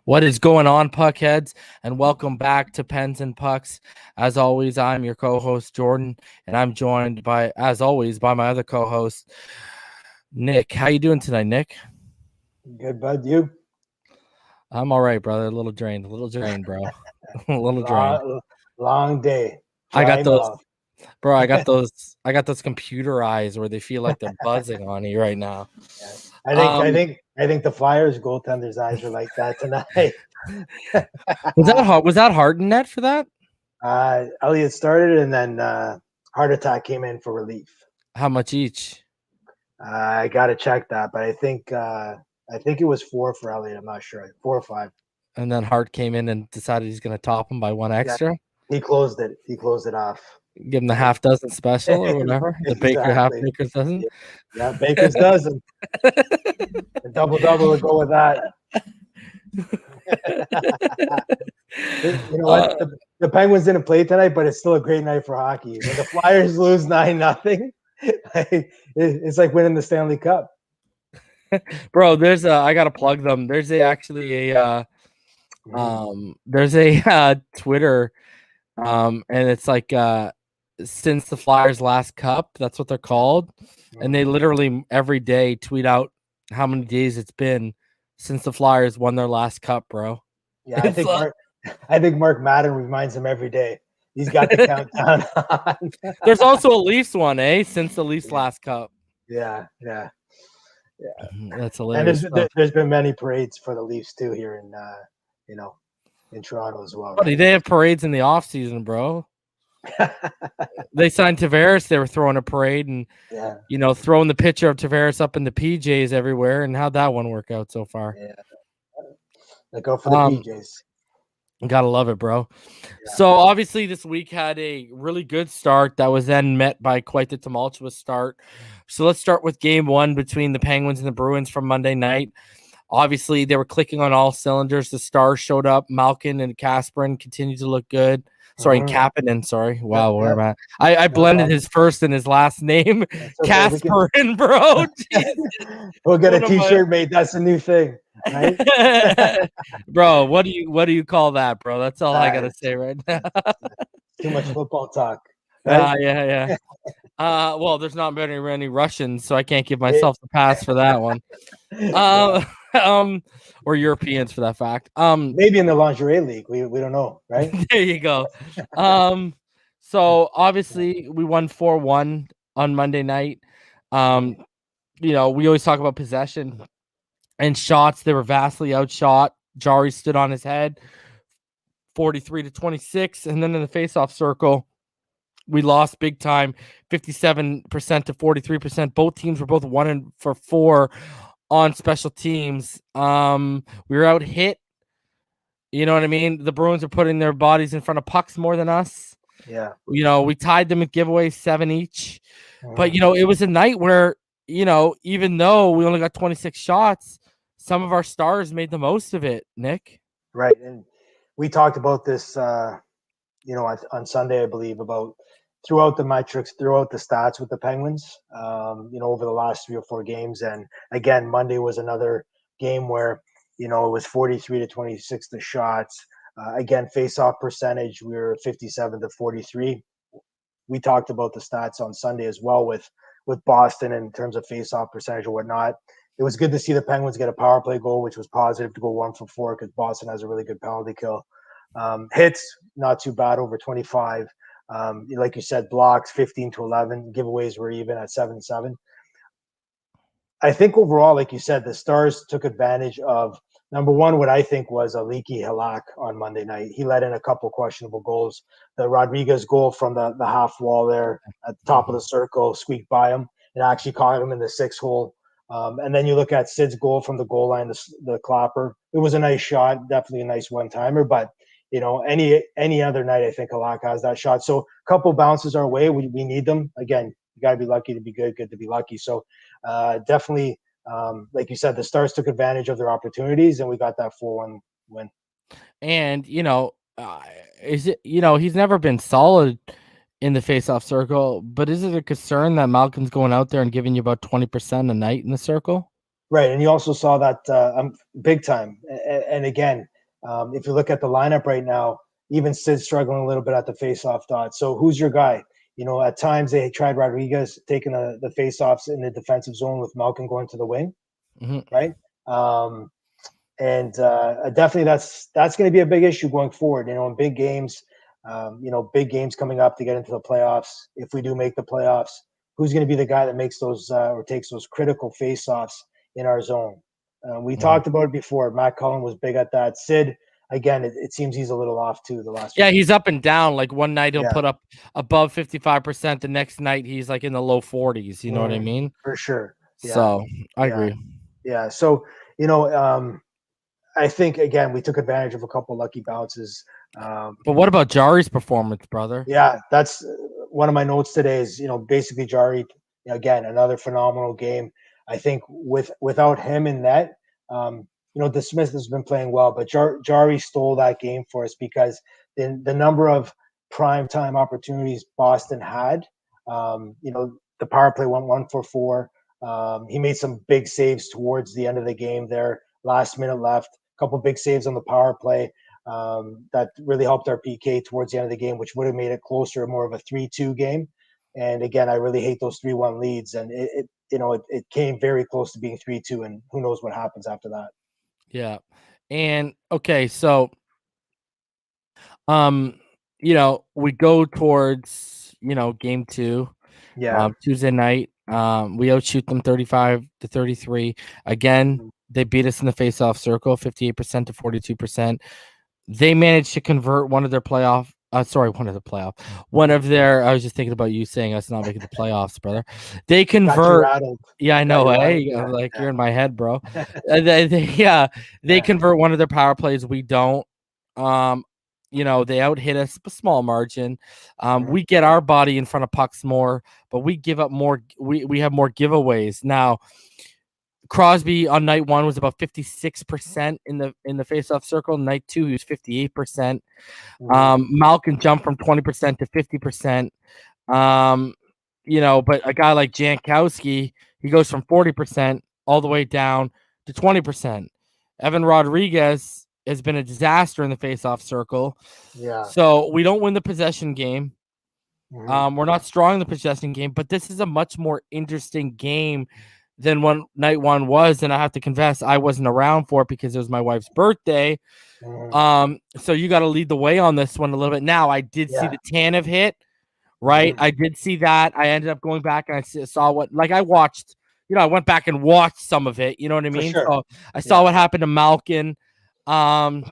What is going on, Puckheads? And welcome back to Pens and Pucks. As always, I'm your co-host, Jordan, and I'm joined by, as always, by my other co-host, Nick. How you doing tonight, Nick? Good, bud. You? I'm all right, brother. A little drained, bro. A little drained. Long day. I got Dry those, mouth. bro. I got those computer eyes where they feel like they're buzzing on you right now. Yeah. I think the Flyers goaltender's eyes are like that tonight. Was that hard in net for that? Elliott started, and then Heart Attack came in for relief. How much each? I got to check that, but I think it was 4 for Elliott. I'm not sure, 4 or 5. And then Hart came in and decided he's going to top him by one extra. Yeah, he closed it off. Give him the half dozen special or whatever. The Baker half Baker's dozen. Yeah, Baker's dozen. A double would go with that. You know what? The Penguins didn't play tonight, but it's still a great night for hockey. When the Flyers lose 9-0, it's like winning the Stanley Cup. Bro, I gotta plug them. There's actually a Twitter, and it's like since the Flyers last cup, that's what they're called, and they literally every day tweet out how many days it's been since the Flyers won their last cup, bro. Yeah, I think Mark Madden reminds them every day. He's got the countdown on. There's also a Leafs one, since the Leafs last cup. Yeah. That's hilarious. And there's been many parades for the Leafs too here in in Toronto as well. Buddy, they have parades in the off season, bro. They signed Tavares. They were throwing a parade and throwing the picture of Tavares up in the PJs everywhere. And how'd that one work out so far? Yeah, they go for the PJs. Gotta love it, bro. Yeah. So obviously this week had a really good start that was then met by quite the tumultuous start. So let's start with game one between the Penguins and the Bruins from Monday night. Obviously they were clicking on all cylinders. The stars showed up. Malkin and Kasparin continued to look good. Sorry, Kapanen. Sorry. Wow, where am I? I blended his first and his last name. Okay. Kasparin, bro. We'll get a T-shirt made. That's a new thing, right? Bro, what do you call that, bro? That's all I gotta say right now. Too much football talk. Right? Yeah. Well, there's not very many Russians, so I can't give myself the pass for that one. Or Europeans for that fact. Maybe in the lingerie league. We don't know, right? There you go. So obviously we won 4-1 on Monday night. We always talk about possession and shots. They were vastly outshot. Jari stood on his head 43-26. And then in the faceoff circle, we lost big time, 57% to 43%. Both teams were both 1-for-4 on special teams. We were out hit. You know what I mean? The Bruins are putting their bodies in front of pucks more than us. Yeah. We tied them at giveaways 7 each. But, it was a night where, even though we only got 26 shots, some of our stars made the most of it, Nick. Right. And we talked about this, on Sunday, I believe, about throughout the metrics, throughout the stats with the Penguins, over the last 3 or 4 games. And again, Monday was another game where, it was 43-26 the shots. Again, face-off percentage, we were 57-43. We talked about the stats on Sunday as well with Boston in terms of face-off percentage or whatnot. It was good to see the Penguins get a power play goal, which was positive to go 1-for-4 because Boston has a really good penalty kill. Hits, not too bad, over 25. Like you said, blocks 15-11. Giveaways were even at 7-7. I think overall, like you said, the Stars took advantage of, number one, what I think was a leaky Halak on Monday night. He let in a couple questionable goals. The Rodriguez goal from the half wall there at the top of the circle squeaked by him and actually caught him in the 6 hole. And then you look at Sid's goal from the goal line, the clapper. It was a nice shot, definitely a nice one-timer, but any other night, I think Halak has that shot. So a couple bounces our way. We need them. Again, you got to be lucky to be good to be lucky. So definitely, like you said, the Stars took advantage of their opportunities, and we got that 4-1 win. And, he's never been solid in the faceoff circle, but is it a concern that Malkin's going out there and giving you about 20% a night in the circle? Right, and you also saw that big time. And again, if you look at the lineup right now, even Sid's struggling a little bit at the face-off dot. So who's your guy? At times they tried Rodriguez taking the face-offs in the defensive zone with Malkin going to the wing, Mm-hmm. right? And definitely that's going to be a big issue going forward. In big games, big games coming up to get into the playoffs. If we do make the playoffs, who's going to be the guy that makes those or takes those critical face-offs in our zone? We talked about it before. Matt Cullen was big at that. Sid, again, it seems he's a little off too the last Yeah, week. he's up and down. Like one night he'll put up above 55%. The next night he's like in the low 40s. You know what I mean? For sure. Yeah. So I agree. Yeah. So, I think, again, we took advantage of a couple lucky bounces. But what about Jari's performance, brother? Yeah, that's one of my notes today is, basically Jari, again, another phenomenal game. I think without him in net, DeSmith has been playing well, but Jari stole that game for us because the number of prime time opportunities Boston had, the power play went 1 for 4. He made some big saves towards the end of the game there, last minute left, a couple big saves on the power play. That really helped our PK towards the end of the game, which would have made it closer, more of a 3-2 game. And again, I really hate those 3-1 leads, and it came very close to being 3-2, and who knows what happens after that. Yeah, and okay, so we go towards game 2. Yeah. Tuesday night. We outshoot them 35-33. Again, they beat us in the face-off circle, 58% to 42%. They managed to convert one of their I was just thinking about you saying us not making the playoffs, brother. They convert. Yeah, I know. Hey, you're in my head, bro. They convert one of their power plays. We don't. They out hit us a small margin. We get our body in front of pucks more, but we give up more. We have more giveaways now. Crosby on night 1 was about 56% in the faceoff circle. Night 2, he was 58%. Malkin jumped from 20% to 50%. But a guy like Jankowski, he goes from 40% all the way down to 20%. Evan Rodriguez has been a disaster in the faceoff circle. Yeah. So we don't win the possession game. We're not strong in the possession game, but this is a much more interesting game than night 1 was. And I have to confess, I wasn't around for it because it was my wife's birthday. So you got to lead the way on this one a little bit. Now, I did see the Tanev hit, right? I did see that. I ended up going back and I saw I watched, I went back and watched some of it. You know what I mean? Sure. So I saw what happened to Malkin. Lead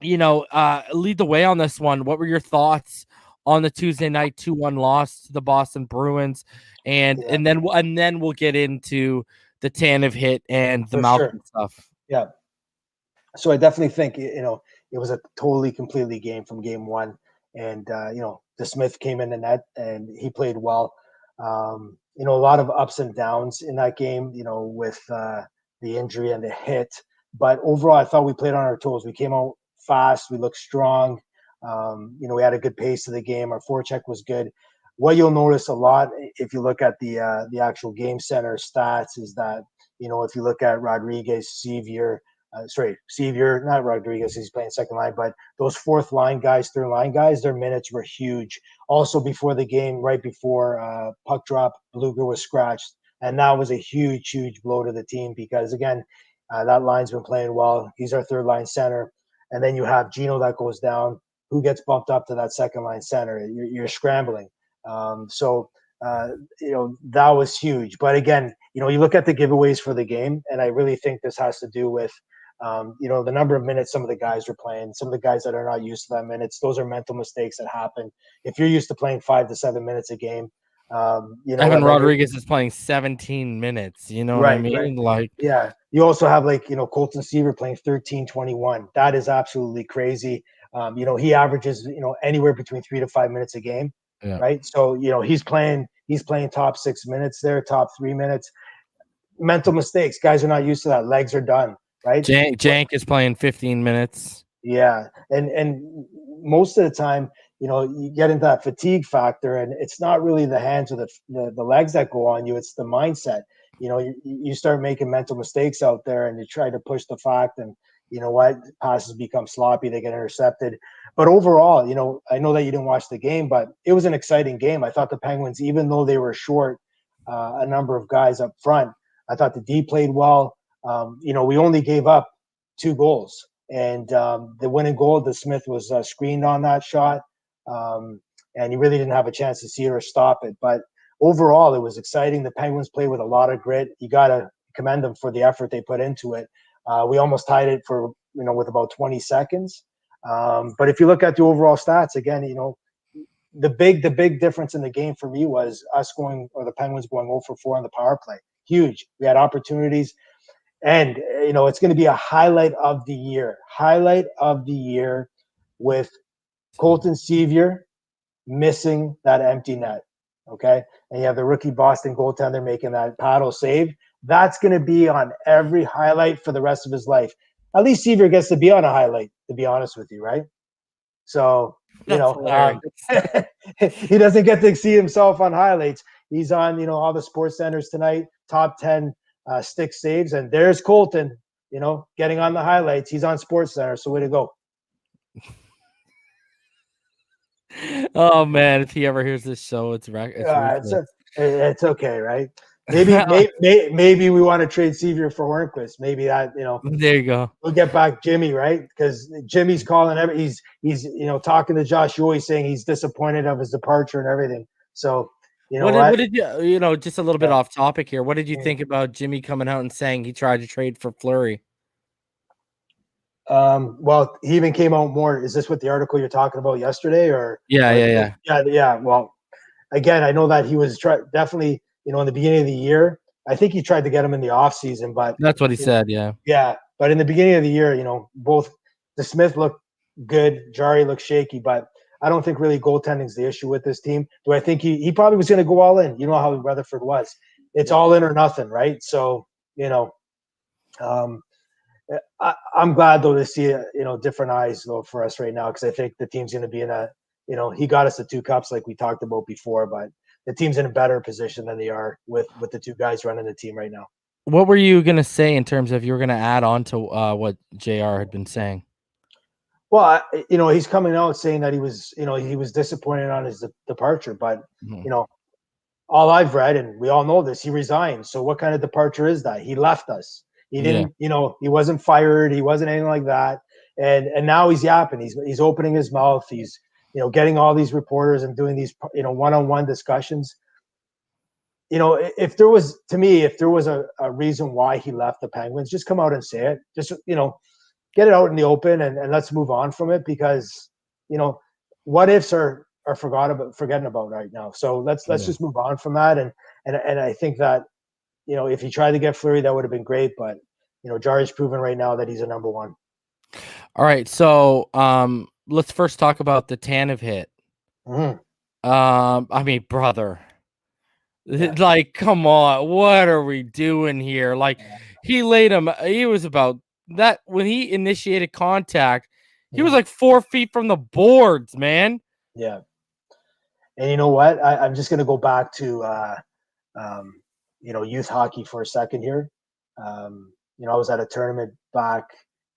the way on this one. What were your thoughts on the Tuesday night 2-1 loss to the Boston Bruins? And then we'll get into the Tanev hit and the Malkin stuff. Yeah. So I definitely think, it was a totally, completely game from game 1. And, DeSmith came in the net and he played well. A lot of ups and downs in that game, with the injury and the hit. But overall, I thought we played on our toes. We came out fast. We looked strong. We had a good pace of the game. Our forecheck was good. What you'll notice a lot if you look at the actual game center stats is that, if you look at Rodriguez, Sevier, not Rodriguez, he's playing second line, but those fourth line guys, third line guys, their minutes were huge. Also before the game, right before puck drop, Blueger was scratched. And that was a huge, huge blow to the team because, again, that line's been playing well. He's our third line center. And then you have Gino that goes down. Who gets bumped up to that second line center? You're scrambling. That was huge. But again, you look at the giveaways for the game, and I really think this has to do with, the number of minutes some of the guys are playing, some of the guys that are not used to that minutes. Those are mental mistakes that happen. If you're used to playing 5 to 7 minutes a game, Evan Rodriguez is playing 17 minutes. You know what I mean? Right. You also have Colton Seaver playing 13-21. That is absolutely crazy. He averages anywhere between 3 to 5 minutes a game. Yeah. Right. So he's playing top 6 minutes there, top 3 minutes. Mental mistakes. Guys are not used to that. Legs are done. Right. Jank is playing 15 minutes. Yeah, and most of the time, you get into that fatigue factor, and it's not really the hands or the legs that go on you. It's the mindset. you start making mental mistakes out there, and you try to push the fact, and you know what, passes become sloppy, they get intercepted. But overall, I know that you didn't watch the game, but it was an exciting game. I thought the Penguins, even though they were short a number of guys up front, I thought the D played well. We only gave up 2 goals, and the winning goal, the Smith was screened on that shot, and he really didn't have a chance to see it or stop it. But overall, it was exciting. The Penguins played with a lot of grit. You got to commend them for the effort they put into it. We almost tied it for with about 20 seconds. But if you look at the overall stats again, the big difference in the game for me was the Penguins going 0 for 4 on the power play. Huge. We had opportunities, and it's going to be a highlight of the year. Highlight of the year with Colton Sevier missing that empty net. Okay, and you have the rookie Boston goaltender making that paddle save. That's going to be on every highlight for the rest of his life. At least Sevier gets to be on a highlight, to be honest with you, right? So, he doesn't get to see himself on highlights. He's on, all the sports centers tonight, top 10 stick saves. And there's Colton, getting on the highlights. He's on Sports Center. So way to go. Oh man, if he ever hears this show, it's okay, right? Maybe we want to trade Sevier for Hornquist. Maybe that, there you go. We'll get back Jimmy, right? Because Jimmy's calling he's talking to Josh Yoy, saying he's disappointed of his departure and everything. So what did you just a little bit off topic here? What did you think about Jimmy coming out and saying he tried to trade for Fleury? Well, he even came out more. Is this what the article you're talking about yesterday, or? Yeah. Well, again, I know that he was definitely, in the beginning of the year. I think he tried to get him in the off season, but that's what he said. Yeah. Yeah, but in the beginning of the year, both the Smith looked good, Jari looked shaky, but I don't think really goaltending is the issue with this team. Do I think he probably was going to go all in? You know how Rutherford was. It's all in or nothing, right? So, I'm glad though to see different eyes though for us right now, because I think the team's going to be in a he got us the 2 cups like we talked about before, but the team's in a better position than they are with the 2 guys running the team right now. What were you going to say in terms of you were going to add on to what JR had been saying? Well, he's coming out saying that he was disappointed on his departure, but all I've read, and we all know this, he resigned. So what kind of departure is that? He left us. He didn't, he wasn't fired. He wasn't anything like that. And now he's yapping. He's opening his mouth. He's, getting all these reporters and doing these, one-on-one discussions. If there was a reason why he left the Penguins, just come out and say it. Just, get it out in the open and let's move on from it, because, what ifs are forgetting about right now. So let's just move on from that. And I think that, if he tried to get Fleury, that would have been great. But, Jari's proven right now that he's a number one. All right. So let's first talk about the Tanev hit. Mm-hmm. I mean, brother, like, come on, what are we doing here? Like, he laid him. He was about that when he initiated contact. He was like 4 feet from the boards, man. Yeah. And you know what? I'm just going to go back to, youth hockey for a second here. I was at a tournament back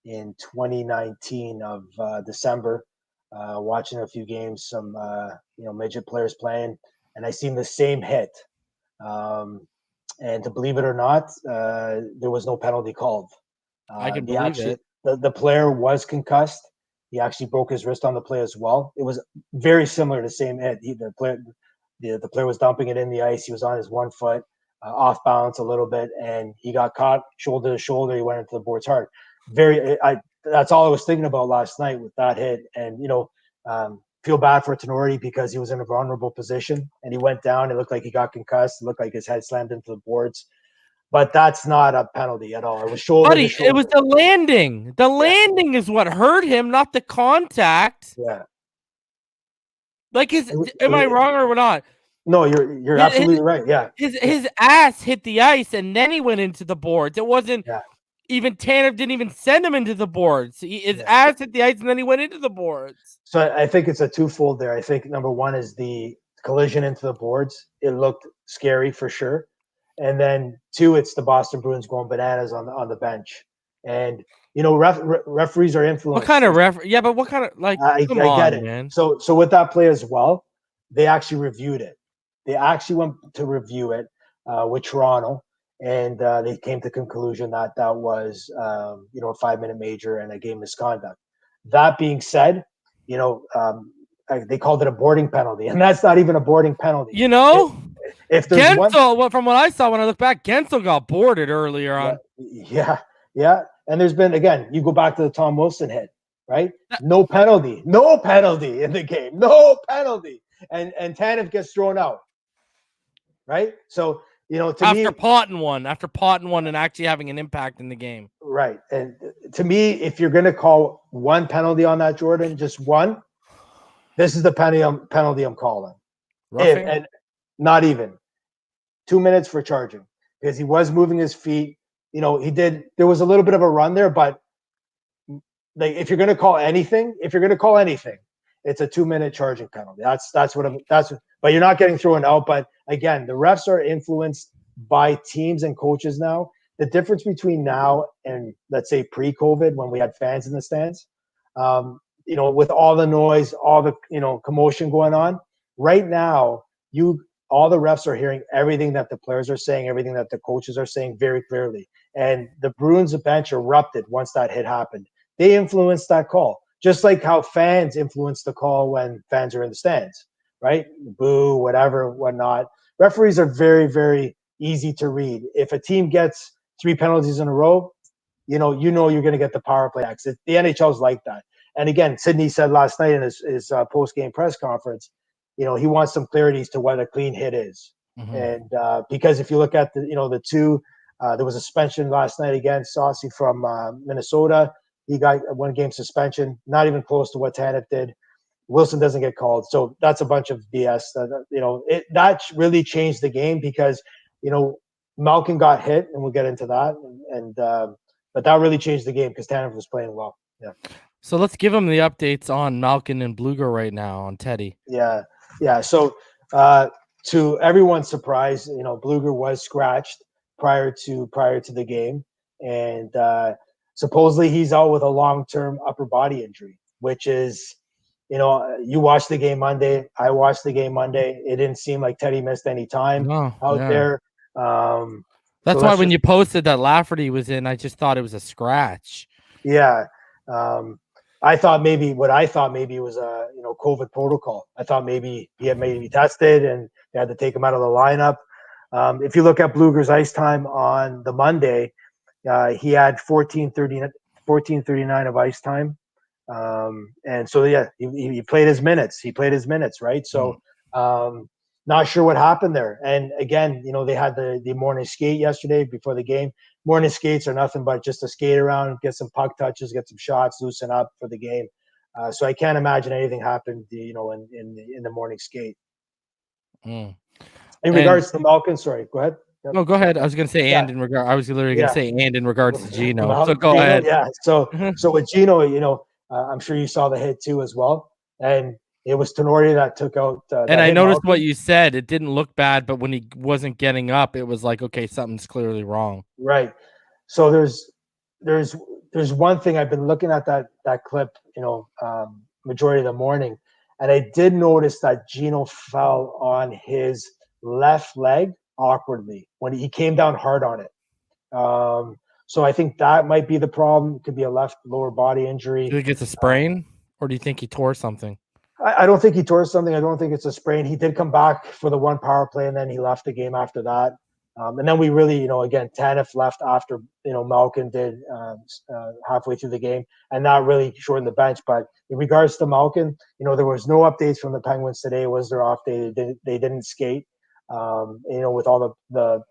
in 2019 of December, watching a few games, some, midget players playing, and I seen the same hit. And to believe it or not, there was no penalty called. I can believe it. The player was concussed. He actually broke his wrist on the play as well. It was very similar to the same hit. The player was dumping it in the ice. He was on his 1 foot, off balance a little bit, and he got caught shoulder to shoulder. He went into the boards hard. That's all I was thinking about last night with that hit. And, feel bad for Tenori because he was in a vulnerable position and he went down. It looked like he got concussed. It looked like his head slammed into the boards. But that's not a penalty at all. It was shoulder to shoulder. It was the landing. The landing is what hurt him, not the contact. Yeah. Like am I wrong or not? No, you're absolutely right. Yeah. His ass hit the ice and then he went into the boards. It wasn't even Tanev didn't even send him into the boards. His ass hit the ice and then he went into the boards. So I think it's a twofold there. I think number one is the collision into the boards. It looked scary for sure. And then 2, it's the Boston Bruins going bananas on the bench. And referees are influenced. What kind of Yeah, but what kind of come I get on, it, man. So with that play as well, they actually reviewed it. They actually went to review it with Toronto, and they came to the conclusion that was a 5-minute major and a game misconduct. That being said, they called it a boarding penalty, and that's not even a boarding penalty. If there's Gensel, from what I saw when I look back, Gensel got boarded earlier on. Yeah. And there's been, again, you go back to the Tom Wilson hit, right? No penalty in the game, no penalty, and Tanev gets thrown out, right? So after potting one and actually having an impact in the game, right? And to me, if you're going to call one penalty on that, Jordan, just one, this is the penalty I'm calling. And not even 2 minutes for charging, because he was moving his feet. There was a little bit of a run there, but if you're going to call anything, it's a 2-minute charging penalty. But you're not getting thrown out. But again, the refs are influenced by teams and coaches now. The difference between now and, let's say, pre-COVID, when we had fans in the stands, with all the noise, all the commotion going on, right now all the refs are hearing everything that the players are saying, everything that the coaches are saying very clearly. And the Bruins bench erupted once that hit happened. They influenced that call, just like how fans influence the call when fans are in the stands, right? Boo, whatever, whatnot. Referees are very, very easy to read. If a team gets 3 penalties in a row, you're going to get the power play next. The NHL is like that. And again, Sidney said last night in his post-game press conference, he wants some clarity as to what a clean hit is. Mm-hmm. And because if you look at the 2, there was a suspension last night against Saucy from Minnesota. He got a 1-game suspension, not even close to what Tanev did. Wilson doesn't get called. So that's a bunch of BS. That really changed the game because, Malkin got hit, and we'll get into that. But that really changed the game because Tanev was playing well. Yeah. So let's give him the updates on Malkin and Blueger right now on Teddy. Yeah. So to everyone's surprise, Blueger was scratched prior to the game, and supposedly he's out with a long-term upper body injury, which is, you watched the game Monday. I watched the game Monday. It didn't seem like Teddy missed any time there. That's why when you posted that Lafferty was in, I just thought it was a scratch. Yeah. I thought maybe it was a COVID protocol. I thought maybe he had maybe tested and they had to take him out of the lineup. If you look at Blueger's ice time on the Monday, he had 14:39 of ice time, and so he played his minutes. Right? So not sure what happened there. And again, they had the morning skate yesterday before the game. Morning skates are nothing but just to skate around, get some puck touches, get some shots, loosen up for the game. So I can't imagine anything happened, in the morning skate. In regards to Malkin, sorry, go ahead. Yep. No, go ahead. I was going to say in regard. I was literally going to say in regards to Gino. So go ahead. Yeah. So with Gino, I'm sure you saw the hit too as well, and it was Tenori that took out. And I noticed Malkin. What you said. It didn't look bad, but when he wasn't getting up, it was like, okay, something's clearly wrong. Right. So there's one thing. I've been looking at that clip, majority of the morning, and I did notice that Gino fell on his left leg awkwardly when he came down hard on it. So I think that might be the problem. It could be a left lower body injury. Do you think it's a sprain, or do you think he tore something? I don't think he tore something. I don't think it's a sprain. He did come back for the 1 power play, and then he left the game after that. And then we really, again, Tanev left after, Malkin did halfway through the game, and that really shortened the bench. But in regards to Malkin, there was no updates from the Penguins today. It was their off day. They didn't skate. With all the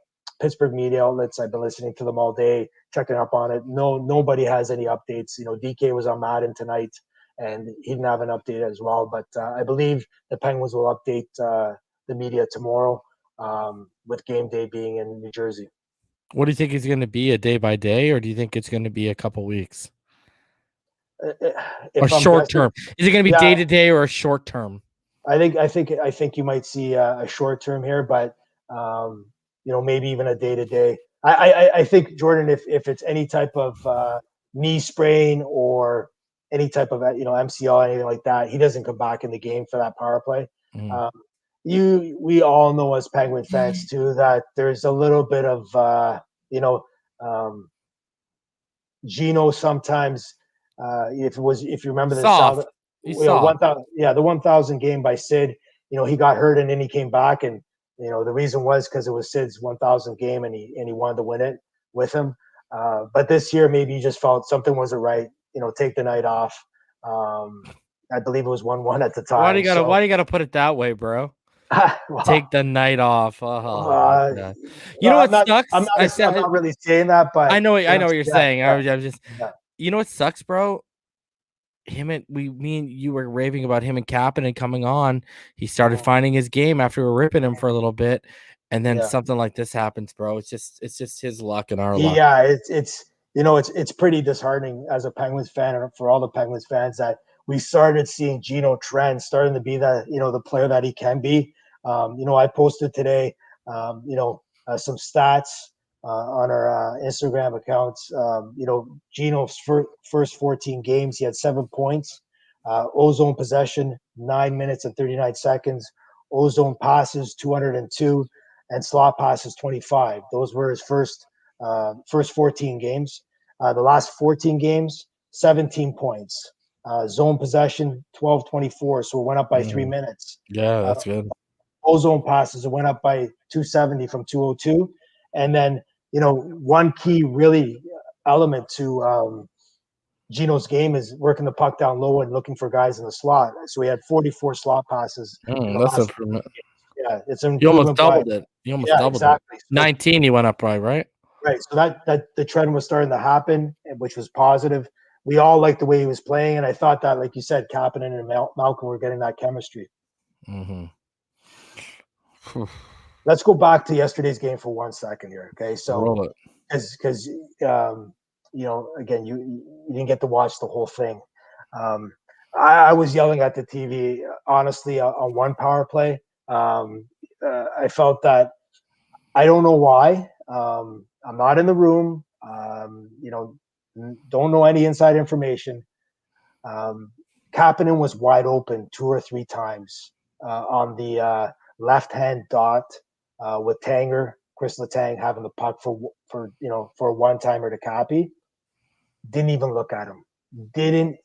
Pittsburgh media outlets, I've been listening to them all day, checking up on it. Nobody has any updates. DK was on Madden tonight, and he didn't have an update as well. But I believe the Penguins will update the media tomorrow, with game day being in New Jersey. What do you think is going to be, a day by day, or do you think it's going to be a couple weeks? Or short term? Is it going to be day to day or a short term? I think you might see a short term here, but maybe even a day-to-day. I think, Jordan, if it's any type of knee sprain or any type of MCL, anything like that, he doesn't come back in the game for that power play. We all know as Penguin fans too that there's a little bit of Gino sometimes. If you remember the soft. the 1,000 game by Sid, he got hurt and then he came back, and the reason was because it was Sid's 1,000 game and he wanted to win it with him. But this year maybe he just felt something wasn't right. Take the night off. I believe it was 1-1 at the time. Why do you gotta put it that way, bro? Well, take the night off. You know what sucks? I'm not really saying that, but I know what you're saying. Yeah. I was just, you know what sucks, bro? Me and you were raving about him and Kapanen coming on. He started finding his game after we were ripping him for a little bit, and then something like this happens, bro. It's just his luck and our luck. Yeah, it's pretty disheartening as a Penguins fan, and for all the Penguins fans, that we started seeing Gino Trent starting to be that the player that he can be. I posted today, some stats on our Instagram accounts. Gino's first 14 games, he had 7 points. Ozone possession, 9 minutes and 39 seconds. Ozone passes, 202, and slot passes, 25. Those were his first 14 games. The last 14 games, 17 points. Zone possession, 12-24, so it went up by 3 minutes. Yeah, that's good. Ozone passes, it went up by 270 from 202. And then, one key really element to Gino's game is working the puck down low and looking for guys in the slot. So he had 44 slot passes. That's improvement. Yeah, it's an You almost doubled it. Exactly. It. 19 he went up by, right? Right. So that the trend was starting to happen, which was positive. We all liked the way he was playing, and I thought that, like you said, Kapanen and Malkin were getting that chemistry. Let's go back to yesterday's game for 1 second here, okay? So, because again, you didn't get to watch the whole thing. I was yelling at the TV, honestly, on one power play. I felt that I don't know why. I'm not in the room. Don't know any inside information. Kapanen was wide open 2 or 3 times on the left-hand dot with Chris Letang having the puck for a one-timer to Cappy. Didn't even look at him. Then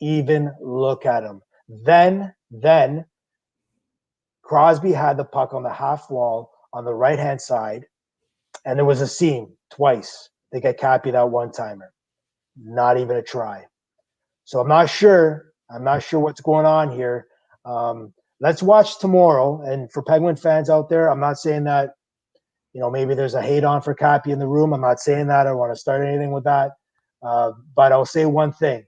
Crosby had the puck on the half wall on the right-hand side, and there was a seam twice to get Cappy that one-timer. Not even a try. So I'm not sure what's going on here. Let's watch tomorrow. And for Penguin fans out there, I'm not saying that, maybe there's a hate on for Cappy in the room. I'm not saying that. I don't want to start anything with that. But I'll say one thing.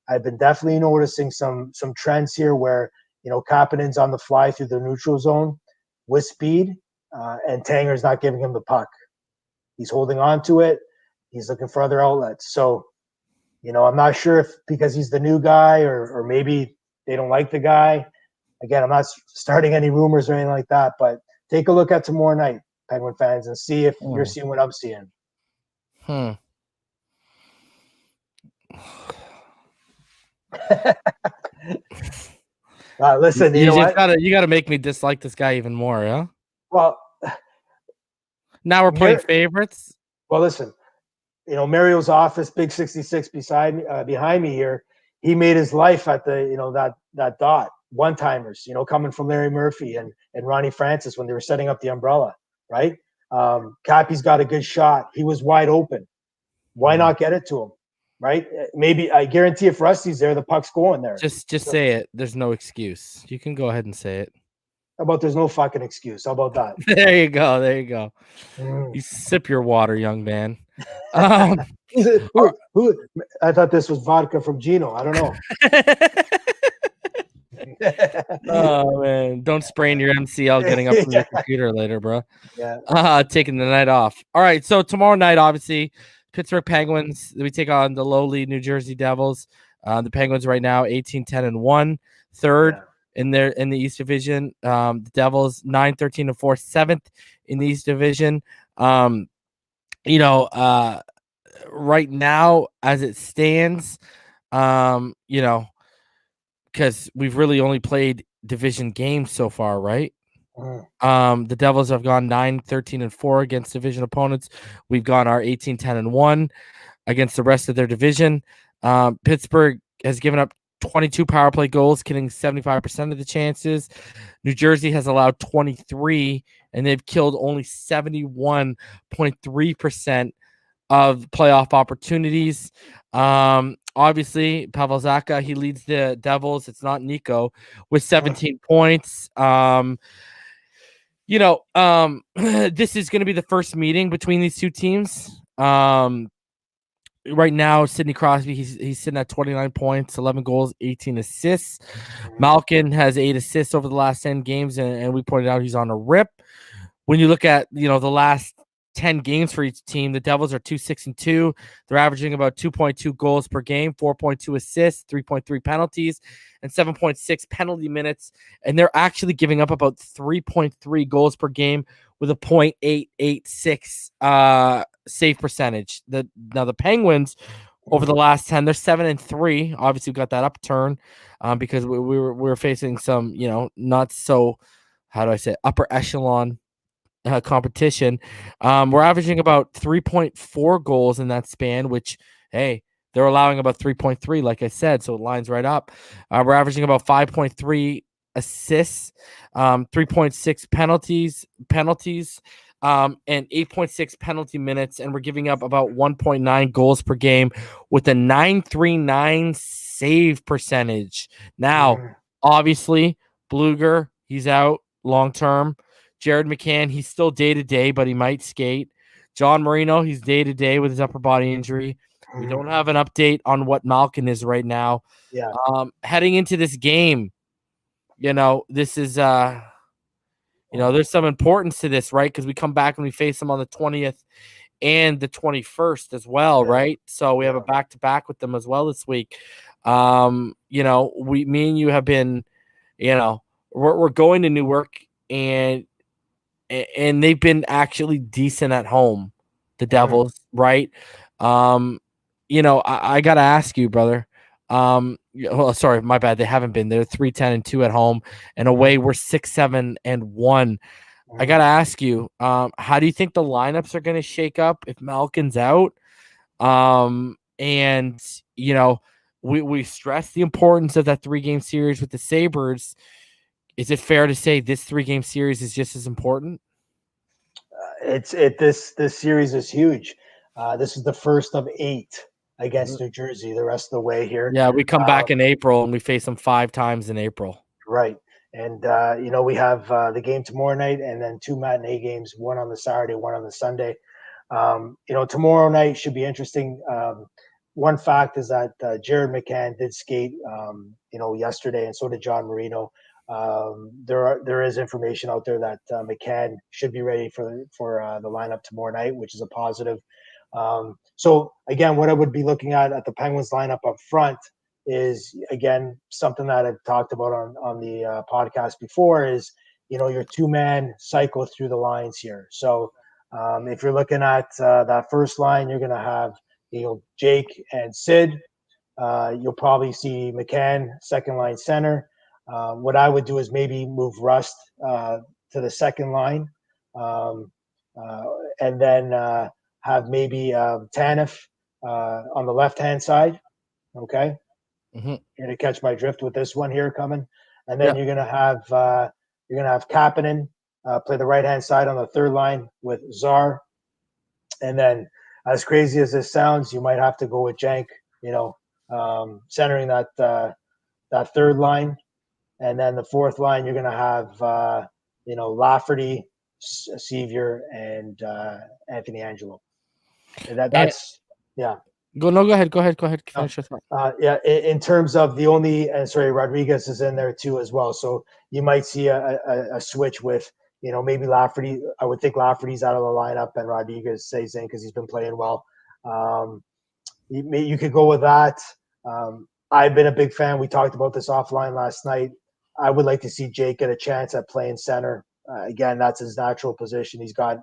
I've been definitely noticing some trends here where, Kapanen's on the fly through the neutral zone with speed, and Tanger's not giving him the puck. He's holding on to it. He's looking for other outlets. So, I'm not sure if because he's the new guy or maybe they don't like the guy. Again, I'm not starting any rumors or anything like that, but take a look at tomorrow night, Penguin fans, and see if you're seeing what I'm seeing. Listen, you gotta make me dislike this guy even more, yeah? Well, now we're playing favorites. Well, listen, Mario's office, Big 66 behind me here. He made his life at the that dot one-timers. Coming from Larry Murphy and Ronnie Francis when they were setting up the umbrella, right? Cappy's got a good shot. He was wide open. Why not get it to him, right? Maybe I guarantee if Rusty's there, the puck's going there. Just say it. There's no excuse. You can go ahead and say it. How about there's no fucking excuse? How about that? There you go. You sip your water, young man. Who? I thought this was vodka from Gino. I don't know. Oh man, don't sprain your MCL getting up from your computer later, bro. Yeah. Taking the night off. All right, so tomorrow night, obviously, Pittsburgh Penguins. We take on the lowly New Jersey Devils. The Penguins right now 18-10-1, third in the East Division. The Devils 9-13-4, seventh in the East Division. You know, right now as it stands, you know, because we've really only played division games so far, right? The Devils have gone 9-13-4 against division opponents. We've gone our 18-10-1 against the rest of their division. Pittsburgh has given up 22 power play goals, killing 75% of the chances. New Jersey has allowed 23, and they've killed only 71.3% of playoff opportunities. Obviously, Pavel Zacha, he leads the Devils. It's not Nico with 17 points. This is going to be the first meeting between these two teams. Right now, Sidney Crosby, he's sitting at 29 points, 11 goals, 18 assists. Malkin has 8 assists over the last 10 games, and we pointed out he's on a rip. When you look at, the last 10 games for each team, the Devils are 2-6-2. They're averaging about 2.2 goals per game, 4.2 assists, 3.3 penalties, and 7.6 penalty minutes. And they're actually giving up about 3.3 goals per game with a .886 save percentage. Now the Penguins over the last 10, they're 7-3. Obviously, we got that upturn because we were facing some, not so, how do I say, upper echelon competition. We're averaging about 3.4 goals in that span, which, hey, they're allowing about 3.3, like I said, so it lines right up. We're averaging about 5.3 assists, 3.6 penalties, and 8.6 penalty minutes, and we're giving up about 1.9 goals per game with a .939 save percentage. Now, obviously, Blueger, he's out long term. Jared McCann, he's still day-to-day, but he might skate. John Marino, he's day-to-day with his upper body injury. We don't have an update on what Malkin is right now. Yeah. Heading into this game, this is there's some importance to this, right? Because we come back and we face them on the 20th and the 21st as well, right? So we have a back-to-back with them as well this week. Me and you have been, we're going to Newark, and they've been actually decent at home, the Devils, right? I got to ask you, brother. Sorry, my bad. They haven't been. They're 3-10-2 at home, and away we're 6-7-1. I got to ask you, how do you think the lineups are going to shake up if Malkin's out? We stress the importance of that 3-game series with the Sabres. Is it fair to say this 3-game series is just as important? This series is huge. This is the first of 8 against New Jersey. The rest of the way here. Yeah, we come back in April and we face them 5 times in April. Right, and we have the game tomorrow night, and then 2 matinee games, one on the Saturday, one on the Sunday. Tomorrow night should be interesting. One fact is that Jared McCann did skate, yesterday, and so did John Marino. There is information out there that McCann should be ready for the lineup tomorrow night, which is a positive. So again, what I would be looking at the Penguins lineup up front is, again, something that I've talked about on the podcast before is, your 2-man cycle through the lines here. So if you're looking at that first line, you're going to have, Jake and Sid. You'll probably see McCann, second line center. What I would do is maybe move Rust to the second line, and then have maybe Tanev on the left-hand side. Okay, you're gonna catch my drift with this one here coming, and then you're gonna have Kapanen play the right-hand side on the third line with Czar, and then, as crazy as this sounds, you might have to go with Jank, centering that third line. And then the fourth line, you're going to have, Lafferty, Sevier, and Anthony Angelo. And that's. Go ahead. Finish your thought. In terms of Rodriguez is in there too as well. So you might see a switch with, maybe Lafferty. I would think Lafferty's out of the lineup and Rodriguez stays in because he's been playing well. You could go with that. I've been a big fan. We talked about this offline last night. I would like to see Jake get a chance at playing center. Again, that's his natural position. He's got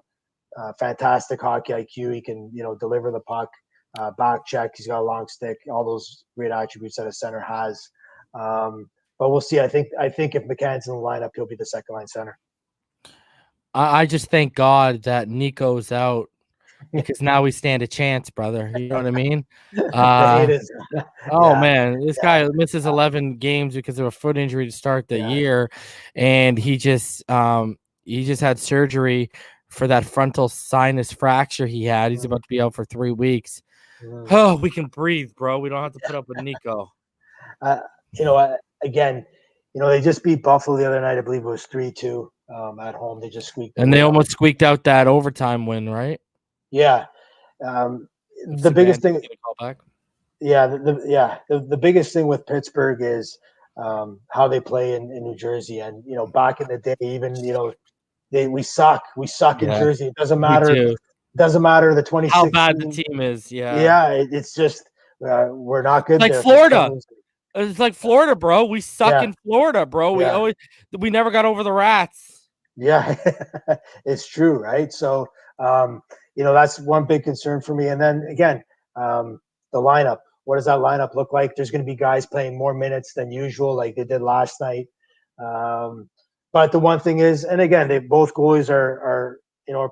fantastic hockey IQ. He can, deliver the puck, back check. He's got a long stick. All those great attributes that a center has. But we'll see. I think if McCann's in the lineup, he'll be the second line center. I just thank God that Nico's out because now we stand a chance, brother. You know what I mean? Man, this guy misses 11 games because of a foot injury to start the year, and he just had surgery for that frontal sinus fracture he had. He's about to be out for 3 weeks. Oh, we can breathe, bro. We don't have to put up with Nico. Again, they just beat Buffalo the other night. I believe it was 3-2 at home. They just squeaked. And they almost squeaked out that overtime win, right? Yeah. The biggest thing. The biggest thing with Pittsburgh is how they play in New Jersey. And, back in the day, even, we suck. We suck in Jersey. It doesn't matter. It doesn't matter the 26. How bad the team is. Yeah. It's just we're not good. Like there Florida. It's like Florida, bro. We suck in Florida, bro. We never got over the Rats. Yeah, it's true, right? So, that's one big concern for me. And then again, the lineup. What does that lineup look like? There's going to be guys playing more minutes than usual, like they did last night. But the one thing is, and again, both goalies are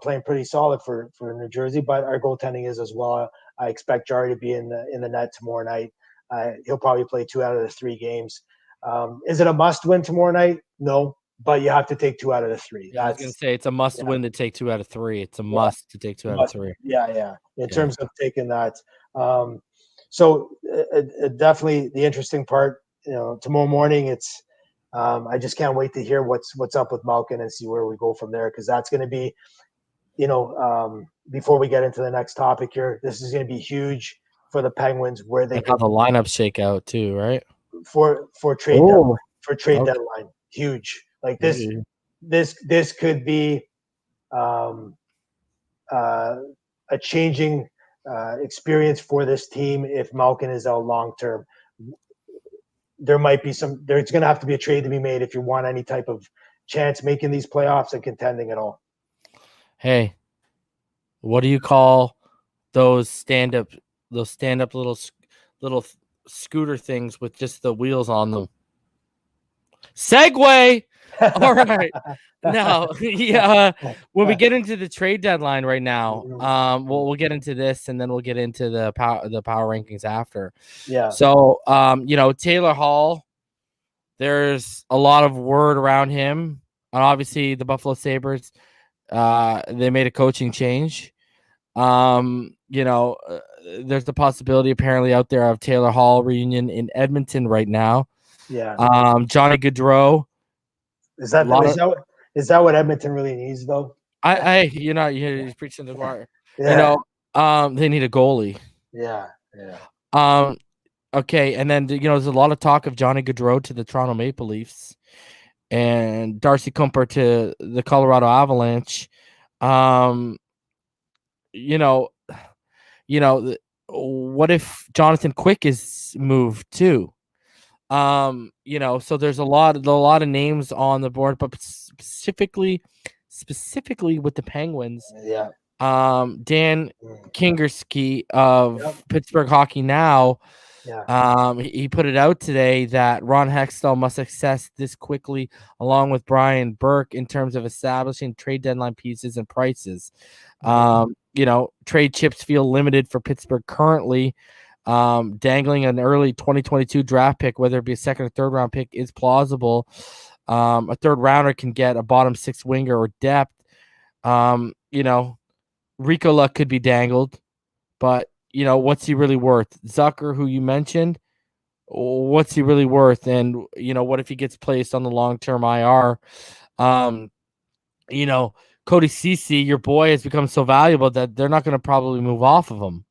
playing pretty solid for New Jersey, but our goaltending is as well. I expect Jarry to be in the net tomorrow night. He'll probably play 2 out of the 3 games. Is it a must-win tomorrow night? No, but you have to take 2 out of the 3. I was going to say it's a must-win to take 2 out of 3. It's a must to take 2 out of 3. Yeah. In terms of taking that. So definitely the interesting part, tomorrow morning, it's I just can't wait to hear what's up with Malkin and see where we go from there, because that's going to be, before we get into the next topic here, this is going to be huge for the Penguins, where they how the lineups shake out too, right? For trade deadline, huge. Like this could be a changing experience for this team if Malkin is out long term. There's going to have to be a trade to be made if you want any type of chance making these playoffs and contending at all. Hey, what do you call those stand-up little scooter things with just the wheels on them? Segway. All right. Now, when we get into the trade deadline right now, we'll get into this, and then we'll get into the power rankings after. Yeah. So, Taylor Hall, there's a lot of word around him, and obviously the Buffalo Sabres, they made a coaching change. There's the possibility apparently out there of Taylor Hall reunion in Edmonton right now. Yeah. Johnny Gaudreau. Is that what Edmonton really needs, though? He's preaching to the choir. Yeah. They need a goalie. Yeah. Okay, and then there's a lot of talk of Johnny Gaudreau to the Toronto Maple Leafs and Darcy Kuemper to the Colorado Avalanche. What if Jonathan Quick is moved too? So there's a lot of names on the board, but specifically with the Penguins. Yeah. Dan Kingerski of Pittsburgh Hockey Now. Yeah. He put it out today that Ron Hextall must assess this quickly, along with Brian Burke, in terms of establishing trade deadline pieces and prices. Trade chips feel limited for Pittsburgh currently. Dangling an early 2022 draft pick, whether it be a second or third round pick, is plausible. A third rounder can get a bottom 6 winger or depth. Rico Luck could be dangled, but what's he really worth? Zucker, who you mentioned, what's he really worth? And what if he gets placed on the long-term IR? Cody Ceci, your boy, has become so valuable that they're not going to probably move off of him.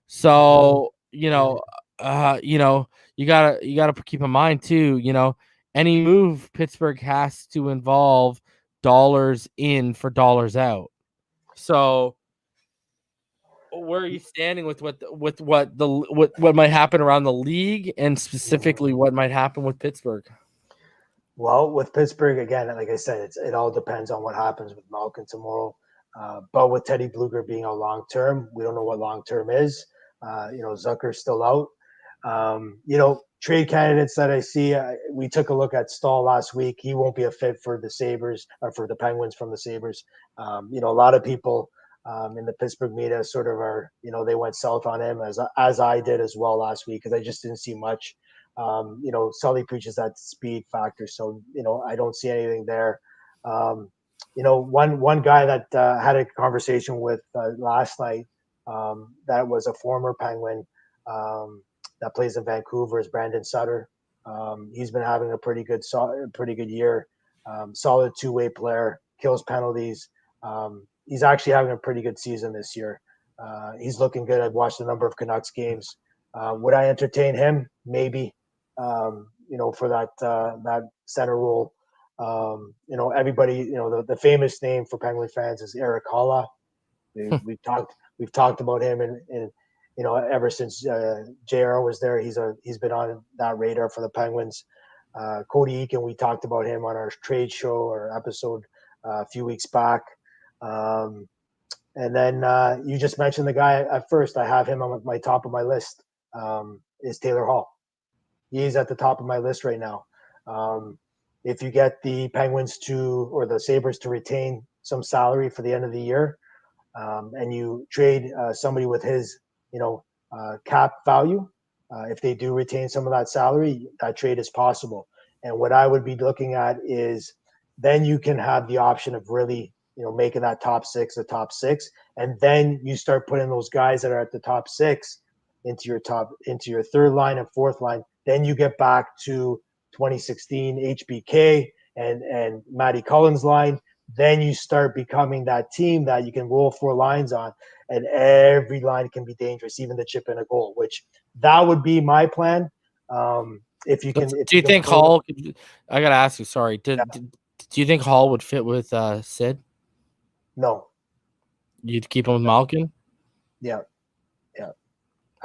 So you gotta keep in mind too. Any move Pittsburgh has to involve dollars in for dollars out. So where are you standing with what might happen around the league, and specifically what might happen with Pittsburgh? Well, with Pittsburgh, again, like I said, it all depends on what happens with Malkin tomorrow. But with Teddy Blueger being a long term, we don't know what long term is. Zucker's still out. Trade candidates that I see, we took a look at Stahl last week. He won't be a fit for the Sabres or for the Penguins from the Sabres. A lot of people in the Pittsburgh media sort of are, they went south on him as I did as well last week because I just didn't see much. Sully preaches that speed factor, so I don't see anything there. One guy that had a conversation with last night that was a former Penguin that plays in Vancouver is Brandon Sutter. He's been having a pretty good year. Solid two-way player, kills penalties. He's actually having a pretty good season this year. He's looking good. I've watched a number of Canucks games. Would I entertain him? Maybe. For that center role. Everybody. The famous name for Penguin fans is Eric Halla. We've talked about him in ever since JR was there. He's been on that radar for the Penguins. Cody Eakin, we talked about him on our trade show or episode a few weeks back. And then you just mentioned the guy at first. I have him on my top of my list. Is Taylor Hall. He's at the top of my list right now. If you get the Penguins or the Sabres to retain some salary for the end of the year, and you trade somebody with his, cap value, if they do retain some of that salary, that trade is possible. And what I would be looking at is then you can have the option of really, making that top six, and then you start putting those guys that are at the top six into your third line and fourth line. Then you get back to 2016 HBK and Matty Cullen's line. Then you start becoming that team that you can roll four lines on, and every line can be dangerous, even the chip in a goal, which that would be my plan. If you can, do you think Hall? I gotta ask you. Sorry. Do you think Hall would fit with Sid? No. You'd keep him with Malkin? Yeah.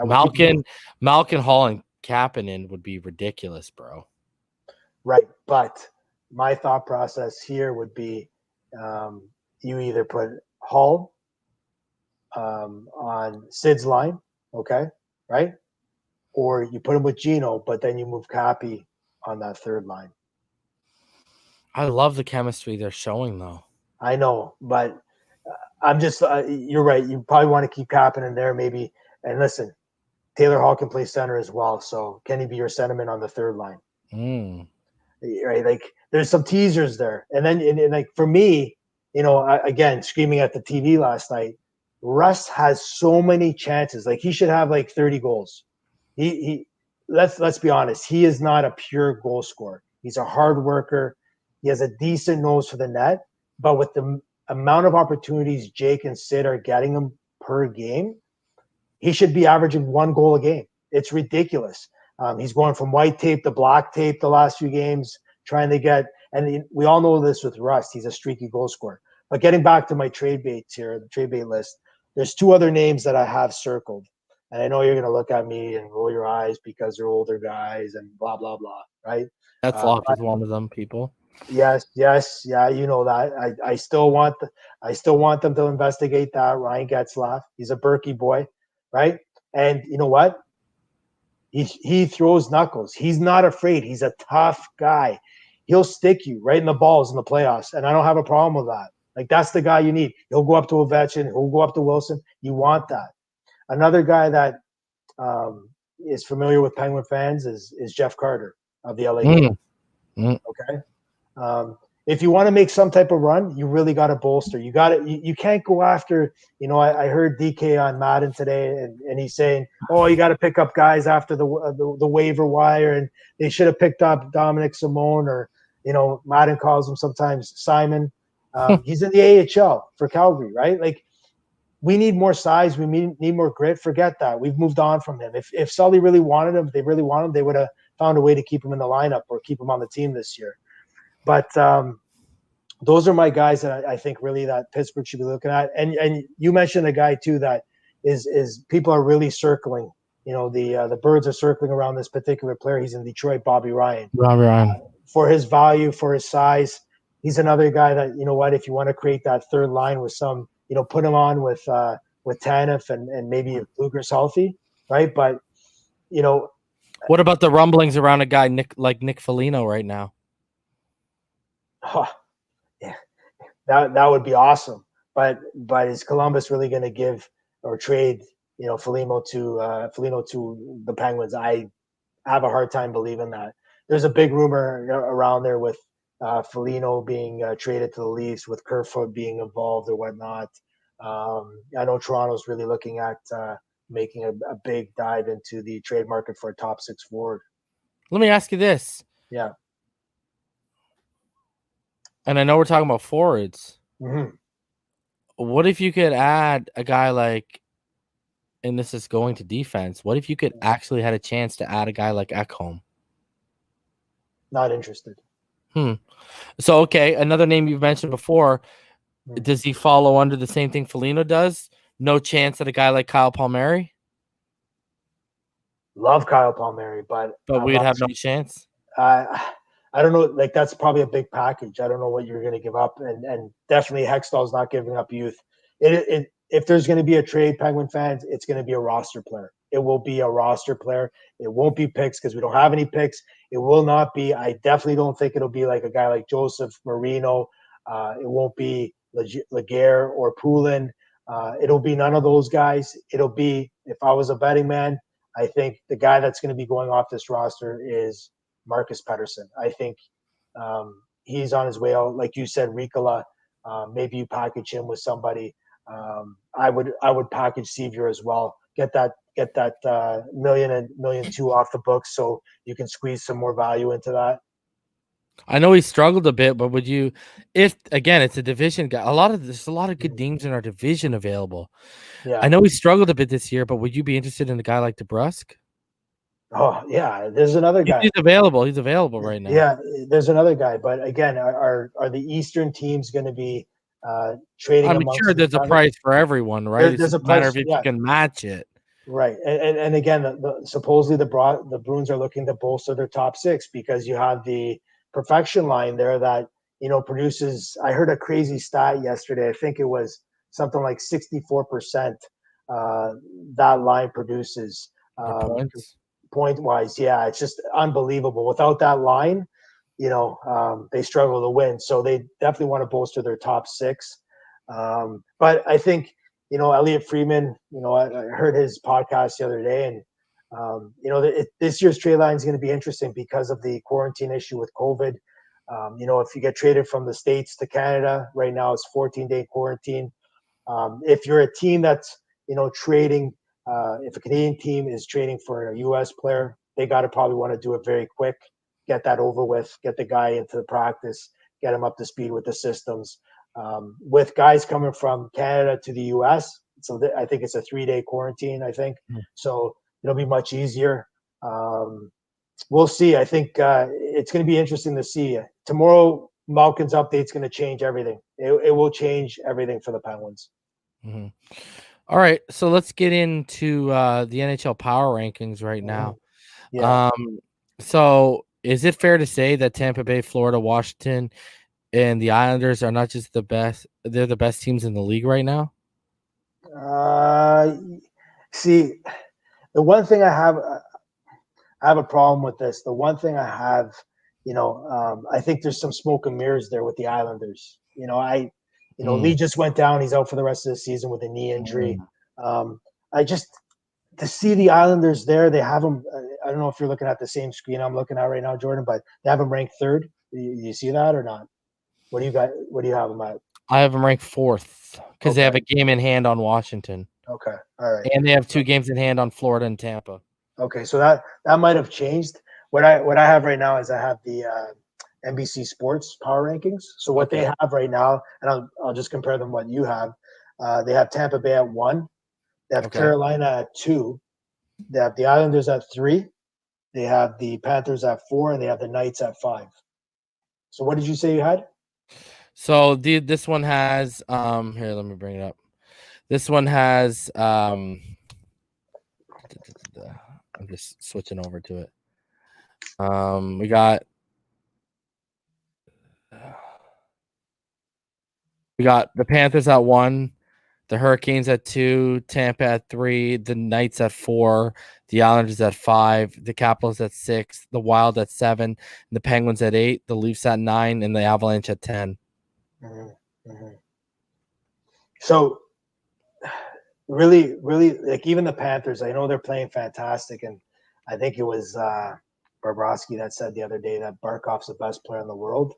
Malkin, Hall, and Kapanen would be ridiculous, bro. Right, but my thought process here would be you either put Hall on Sid's line, okay, right? Or you put him with Gino, but then you move Cappy on that third line. I love the chemistry they're showing, though. I know, but I'm just you're right. You probably want to keep Kapanen in there maybe. And listen, Taylor Hall can play center as well, so can he be your centerman on the third line? Right, like there's some teasers there, and then like for me, again, screaming at the TV last night, Russ has so many chances. Like he should have like 30 goals. He let's be honest, he is not a pure goal scorer. He's a hard worker. He has a decent nose for the net, but with the amount of opportunities Jake and Sid are getting him per game, he should be averaging 1 goal a game. It's ridiculous. He's going from white tape to black tape the last few games, trying to get – and we all know this with Rust. He's a streaky goal scorer. But getting back to my trade baits here, the trade bait list, there's 2 other names that I have circled. And I know you're going to look at me and roll your eyes because they're older guys and blah, blah, blah, right? That's locked as one of them, people. Yes, yeah, you know that. I still want them to investigate that. Ryan Getzlaf, he's a Berkey boy, right? And you know what? He throws knuckles. He's not afraid. He's a tough guy. He'll stick you right in the balls in the playoffs, and I don't have a problem with that. Like that's the guy you need. He'll go up to Ovechkin. He'll go up to Wilson. You want that. Another guy that is familiar with Penguin fans is Jeff Carter of the LA Kings. Okay. If you want to make some type of run, you really got to bolster. You can't go after, I heard DK on Madden today and he's saying, oh, you got to pick up guys after the waiver wire. And they should have picked up Dominic Simone or, Madden calls him sometimes Simon. He's in the AHL for Calgary, right? Like we need more size. We need more grit. Forget that. We've moved on from him. If Sully really wanted him, they would have found a way to keep him in the lineup or keep him on the team this year. But those are my guys that I think really that Pittsburgh should be looking at. And you mentioned a guy too that is people are really circling. The birds are circling around this particular player. He's in Detroit, Bobby Ryan. For his value, for his size, he's another guy that if you want to create that third line with some put him on with Tanev and maybe if Blueger's healthy, right? But what about the rumblings around a guy like Nick Foligno right now? Yeah, that would be awesome. But is Columbus really going to give or trade Foligno to the Penguins? I have a hard time believing that. There's a big rumor around there with Foligno being traded to the Leafs, with Kerfoot being involved or whatnot. I know Toronto's really looking at making a big dive into the trade market for a top 6 forward. Let me ask you this. Yeah. And I know we're talking about forwards. Mm-hmm. What if you could add a guy like, and this is going to defense, what if you could actually had a chance to add a guy like Ekholm? Not interested. So, okay, another name you've mentioned before, does he follow under the same thing Foligno does? No chance at a guy like Kyle Palmieri? Love Kyle Palmieri, but we'd have no chance. I don't know. Like, that's probably a big package. I don't know what you're going to give up, and definitely Hextall's not giving up youth. If there's going to be a trade, Penguin fans, it's going to be a roster player. It will be a roster player. It won't be picks because we don't have any picks. It will not be. I definitely don't think it'll be like a guy like Joseph Marino. It won't be Laguerre or Poulin. It'll be none of those guys. It'll be, if I was a betting man, I think the guy that's going to be going off this roster is Marcus Pettersson. I think he's on his way out. Like you said, Ricola, maybe you package him with somebody. I would package Sevier as well. Get that million and million two off the books so you can squeeze some more value into that. I know he struggled a bit, but would you, if again it's a division guy, there's a lot of good teams in our division available. Yeah, I know he struggled a bit this year, but would you be interested in a guy like DeBrusk? Oh yeah, there's another guy. He's available. He's available right now. Yeah, there's another guy. But again, are the Eastern teams going to be trading? I'm sure there's a price for everyone, right? There's a matter price, if you can match it. Right, and again, supposedly the Bruins are looking to bolster their top 6 because you have the perfection line there that produces. I heard a crazy stat yesterday. I think it was something like 64% that line produces points. Point wise. Yeah, it's just unbelievable. Without that line, they struggle to win. So they definitely want to bolster their top 6. But I think. Elliot Friedman, I heard his podcast the other day, and, this year's trade line is going to be interesting because of the quarantine issue with COVID. If you get traded from the States to Canada, right now it's 14-day quarantine. If you're a team that's, trading, if a Canadian team is trading for a U.S. player, they got to probably want to do it very quick, get that over with, get the guy into the practice, get him up to speed with the systems. With guys coming from Canada to the U.S., so I think it's a 3-day quarantine, I think. So it'll be much easier. We'll see. I think it's going to be interesting to see. Tomorrow, Malkin's update is going to change everything. It will change everything for the Penguins. Mm-hmm. All right, so let's get into the NHL Power Rankings right now. Yeah. So is it fair to say that Tampa Bay, Florida, Washington, and the Islanders are not just the best, they're the best teams in the league right now? See, the one thing I have a problem with this. The one thing I have, I think there's some smoke and mirrors there with the Islanders. Lee just went down. He's out for the rest of the season with a knee injury. To see the Islanders there, they have them. I don't know if you're looking at the same screen I'm looking at right now, Jordan, but they have them ranked 3rd. You see that or not? What do you got? What do you have them at? I have them ranked 4th because they have a game in hand on Washington. Okay, all right. And they have 2 games in hand on Florida and Tampa. Okay, so that might have changed. What I have right now is I have the NBC Sports Power Rankings. So what they have right now, and I'll just compare them what you have. They have Tampa Bay at 1. They have Carolina at 2. They have the Islanders at 3. They have the Panthers at 4, and they have the Knights at 5. So what did you say you had? So this one has here, let me bring it up. This one has I'm just switching over to it. We got the Panthers at 1, the Hurricanes at 2, Tampa at 3, the Knights at 4, the Islanders at 5, the Capitals at 6, the Wild at 7, the Penguins at 8, the Leafs at 9, and the Avalanche at 10. So really, like even the Panthers, I know they're playing fantastic, and I think it was Bobrovsky that said the other day that Barkov's the best player in the world.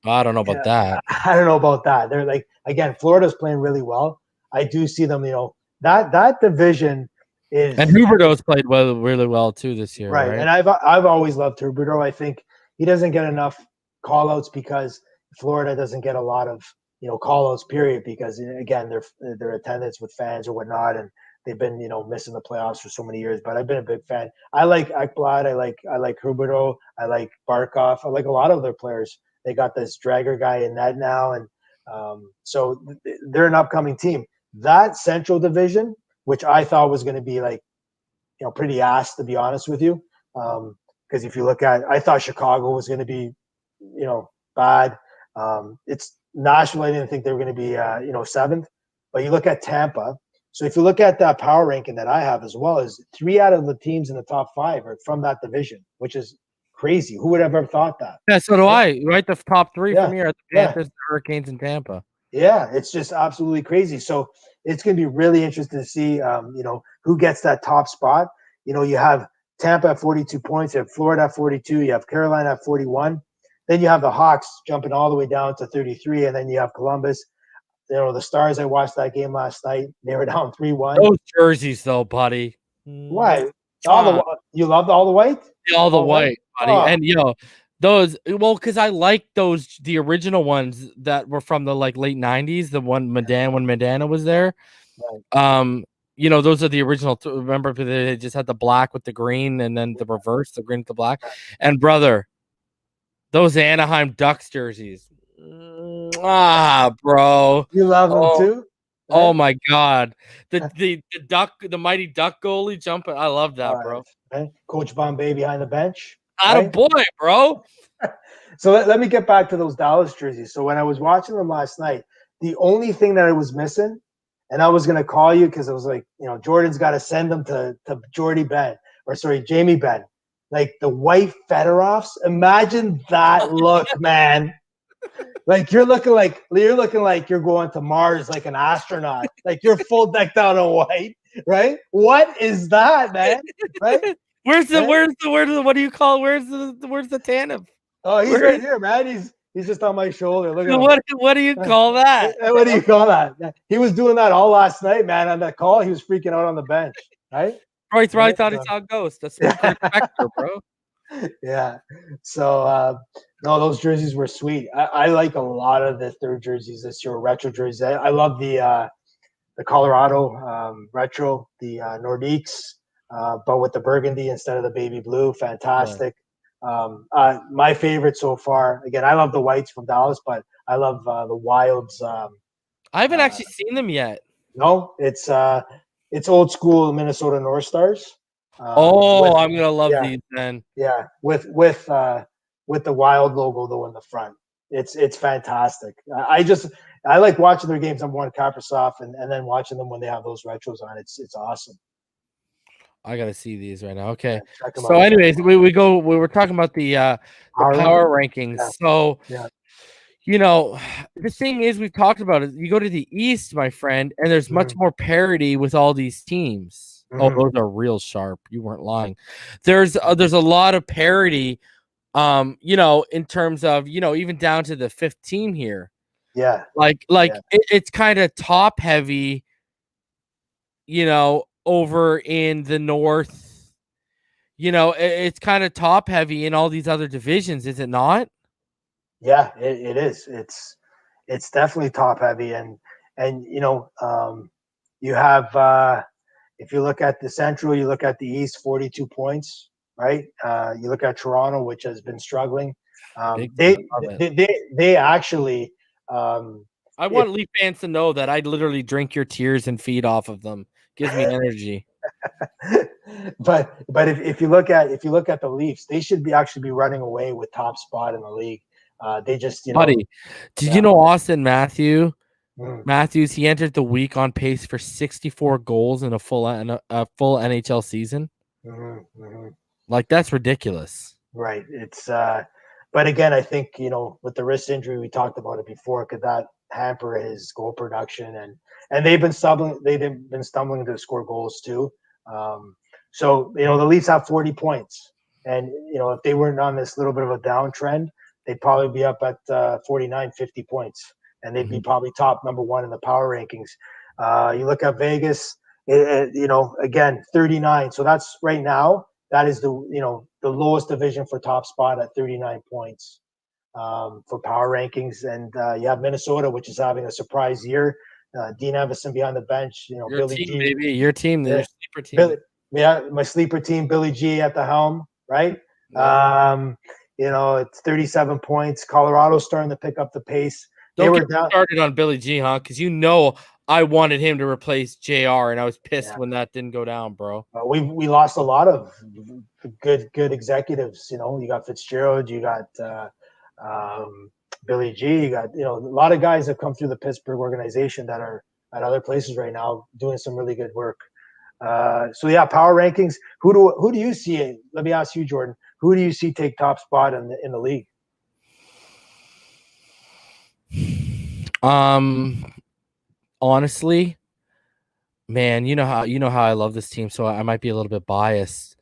I don't know about that. I don't know about that. They're like, again, Florida's playing really well. I do see them, that division is, and Huberdeau's played really well too this year, right? And I've always loved Huberdeau. I think he doesn't get enough call-outs because Florida doesn't get a lot of call-outs, period, because again their attendance with fans or whatnot, and they've been missing the playoffs for so many years. But I've been a big fan. I like Ekblad. I like Huberdeau. I like Barkov. I like a lot of their players. They got this Drager guy in that now, and so they're an upcoming team. That Central Division, which I thought was going to be like pretty ass, to be honest with you, because if you look at, I thought Chicago was going to be bad. It's Nashville. I didn't think they were going to be 7th, but you look at Tampa. So if you look at that power ranking that I have as well, is 3 out of the teams in the top 5 are from that division, which is crazy. Who would have ever thought that? Yeah, so do I. Right, the top 3 from here are the Panthers, the Hurricanes, and Tampa. Yeah, it's just absolutely crazy. So it's going to be really interesting to see, who gets that top spot. You have Tampa at 42 points, you have Florida at 42, you have Carolina at 41. Then you have the Hawks jumping all the way down to 33, and then you have Columbus. The Stars, I watched that game last night. They were down 3-1. Those jerseys, though, buddy. Why? You loved all the white? All the white, buddy. Oh. And, those, because I like the original ones that were from the late 90s, the one when Madonna was there. Right. Those are the original. Remember, they just had the black with the green, and then the reverse, the green with the black. And brother, those Anaheim Ducks jerseys. Bro. You love them too? Right? Oh my God. The mighty Duck goalie jumping. I love that, bro. Right. Coach Bombay behind the bench. Right? Boy, bro. So let me get back to those Dallas jerseys. So when I was watching them last night, the only thing that I was missing, and I was going to call you because I was like, Jordan's got to send them to Jamie Benn. Like the white Fedorovs. Imagine that look, man. Like you're looking like you're going to Mars like an astronaut. Like you're full decked out in white, right? What is that, man? Right? Where's the what do you call where's the tandem? Oh, he's right here, man. He's just on my shoulder. Look at what do you call that? What do you call that? He was doing that all last night, man. On that call, he was freaking out on the bench, right? Right, I thought he saw a ghost. That's specter, bro. Yeah. So no, those jerseys were sweet. I like a lot of the third jerseys this year, retro jerseys. I love the Colorado retro, the Nordiques, but with the burgundy instead of the baby blue. Fantastic. Right. My favorite so far, again, I love the whites from Dallas, but I love the Wilds. I haven't actually seen them yet. No, it's old school Minnesota North Stars. I'm gonna love these then. Yeah, with the Wild logo though in the front. It's fantastic. I like watching their games. I'm going to Kaprizov and then watching them when they have those retros on. It's awesome. I gotta see these right now. Okay. So, anyways, we were talking about the power rankings. Yeah. So, the thing is, we've talked about it. You go to the East, my friend, and there's much more parity with all these teams. Oh, those are real sharp. You weren't lying. There's a lot of parity, in terms of, even down to the 5th team here. Yeah. It's kind of top heavy, over in the North. It's kind of top heavy in all these other divisions, is it not? Yeah, it is. It's definitely top heavy, and you have if you look at the Central, you look at the East, 42 points, right? You look at Toronto, which has been struggling. They actually. I want Leaf fans to know that I literally drink your tears and feed off of them. Gives me energy. but if you look at the Leafs, they should actually be running away with top spot in the league. They just, buddy. Did you know Austin Matthew Matthews, he entered the week on pace for 64 goals in a full NHL season. Like, that's ridiculous. Right. It's but again, I think, with the wrist injury, we talked about it before, could that hamper his goal production, and they've been stumbling to score goals too. So, the Leafs have 40 points, and if they weren't on this little bit of a downtrend, they'd probably be up at 49, 50 points, and they'd be probably top number one in the power rankings. You look at Vegas, again, 39. So that's right now. That is the lowest division for top spot at 39 points for power rankings. And you have Minnesota, which is having a surprise year. Dean Evison behind the bench. Your Billy team, G, baby. Your team, yeah, sleeper team. my sleeper team, Billy G at the helm, right? Yeah. It's 37 points. Colorado's starting to pick up the pace. Don't get started on Billy G, huh? Because I wanted him to replace JR, and I was pissed when that didn't go down, bro. We lost a lot of good executives. You got Fitzgerald, you got Billy G, you got a lot of guys that come through the Pittsburgh organization that are at other places right now doing some really good work. So yeah, power rankings. Who do you see? Let me ask you, Jordan. Who do you see take top spot in the league? Honestly, man, you know how I love this team, so I might be a little bit biased.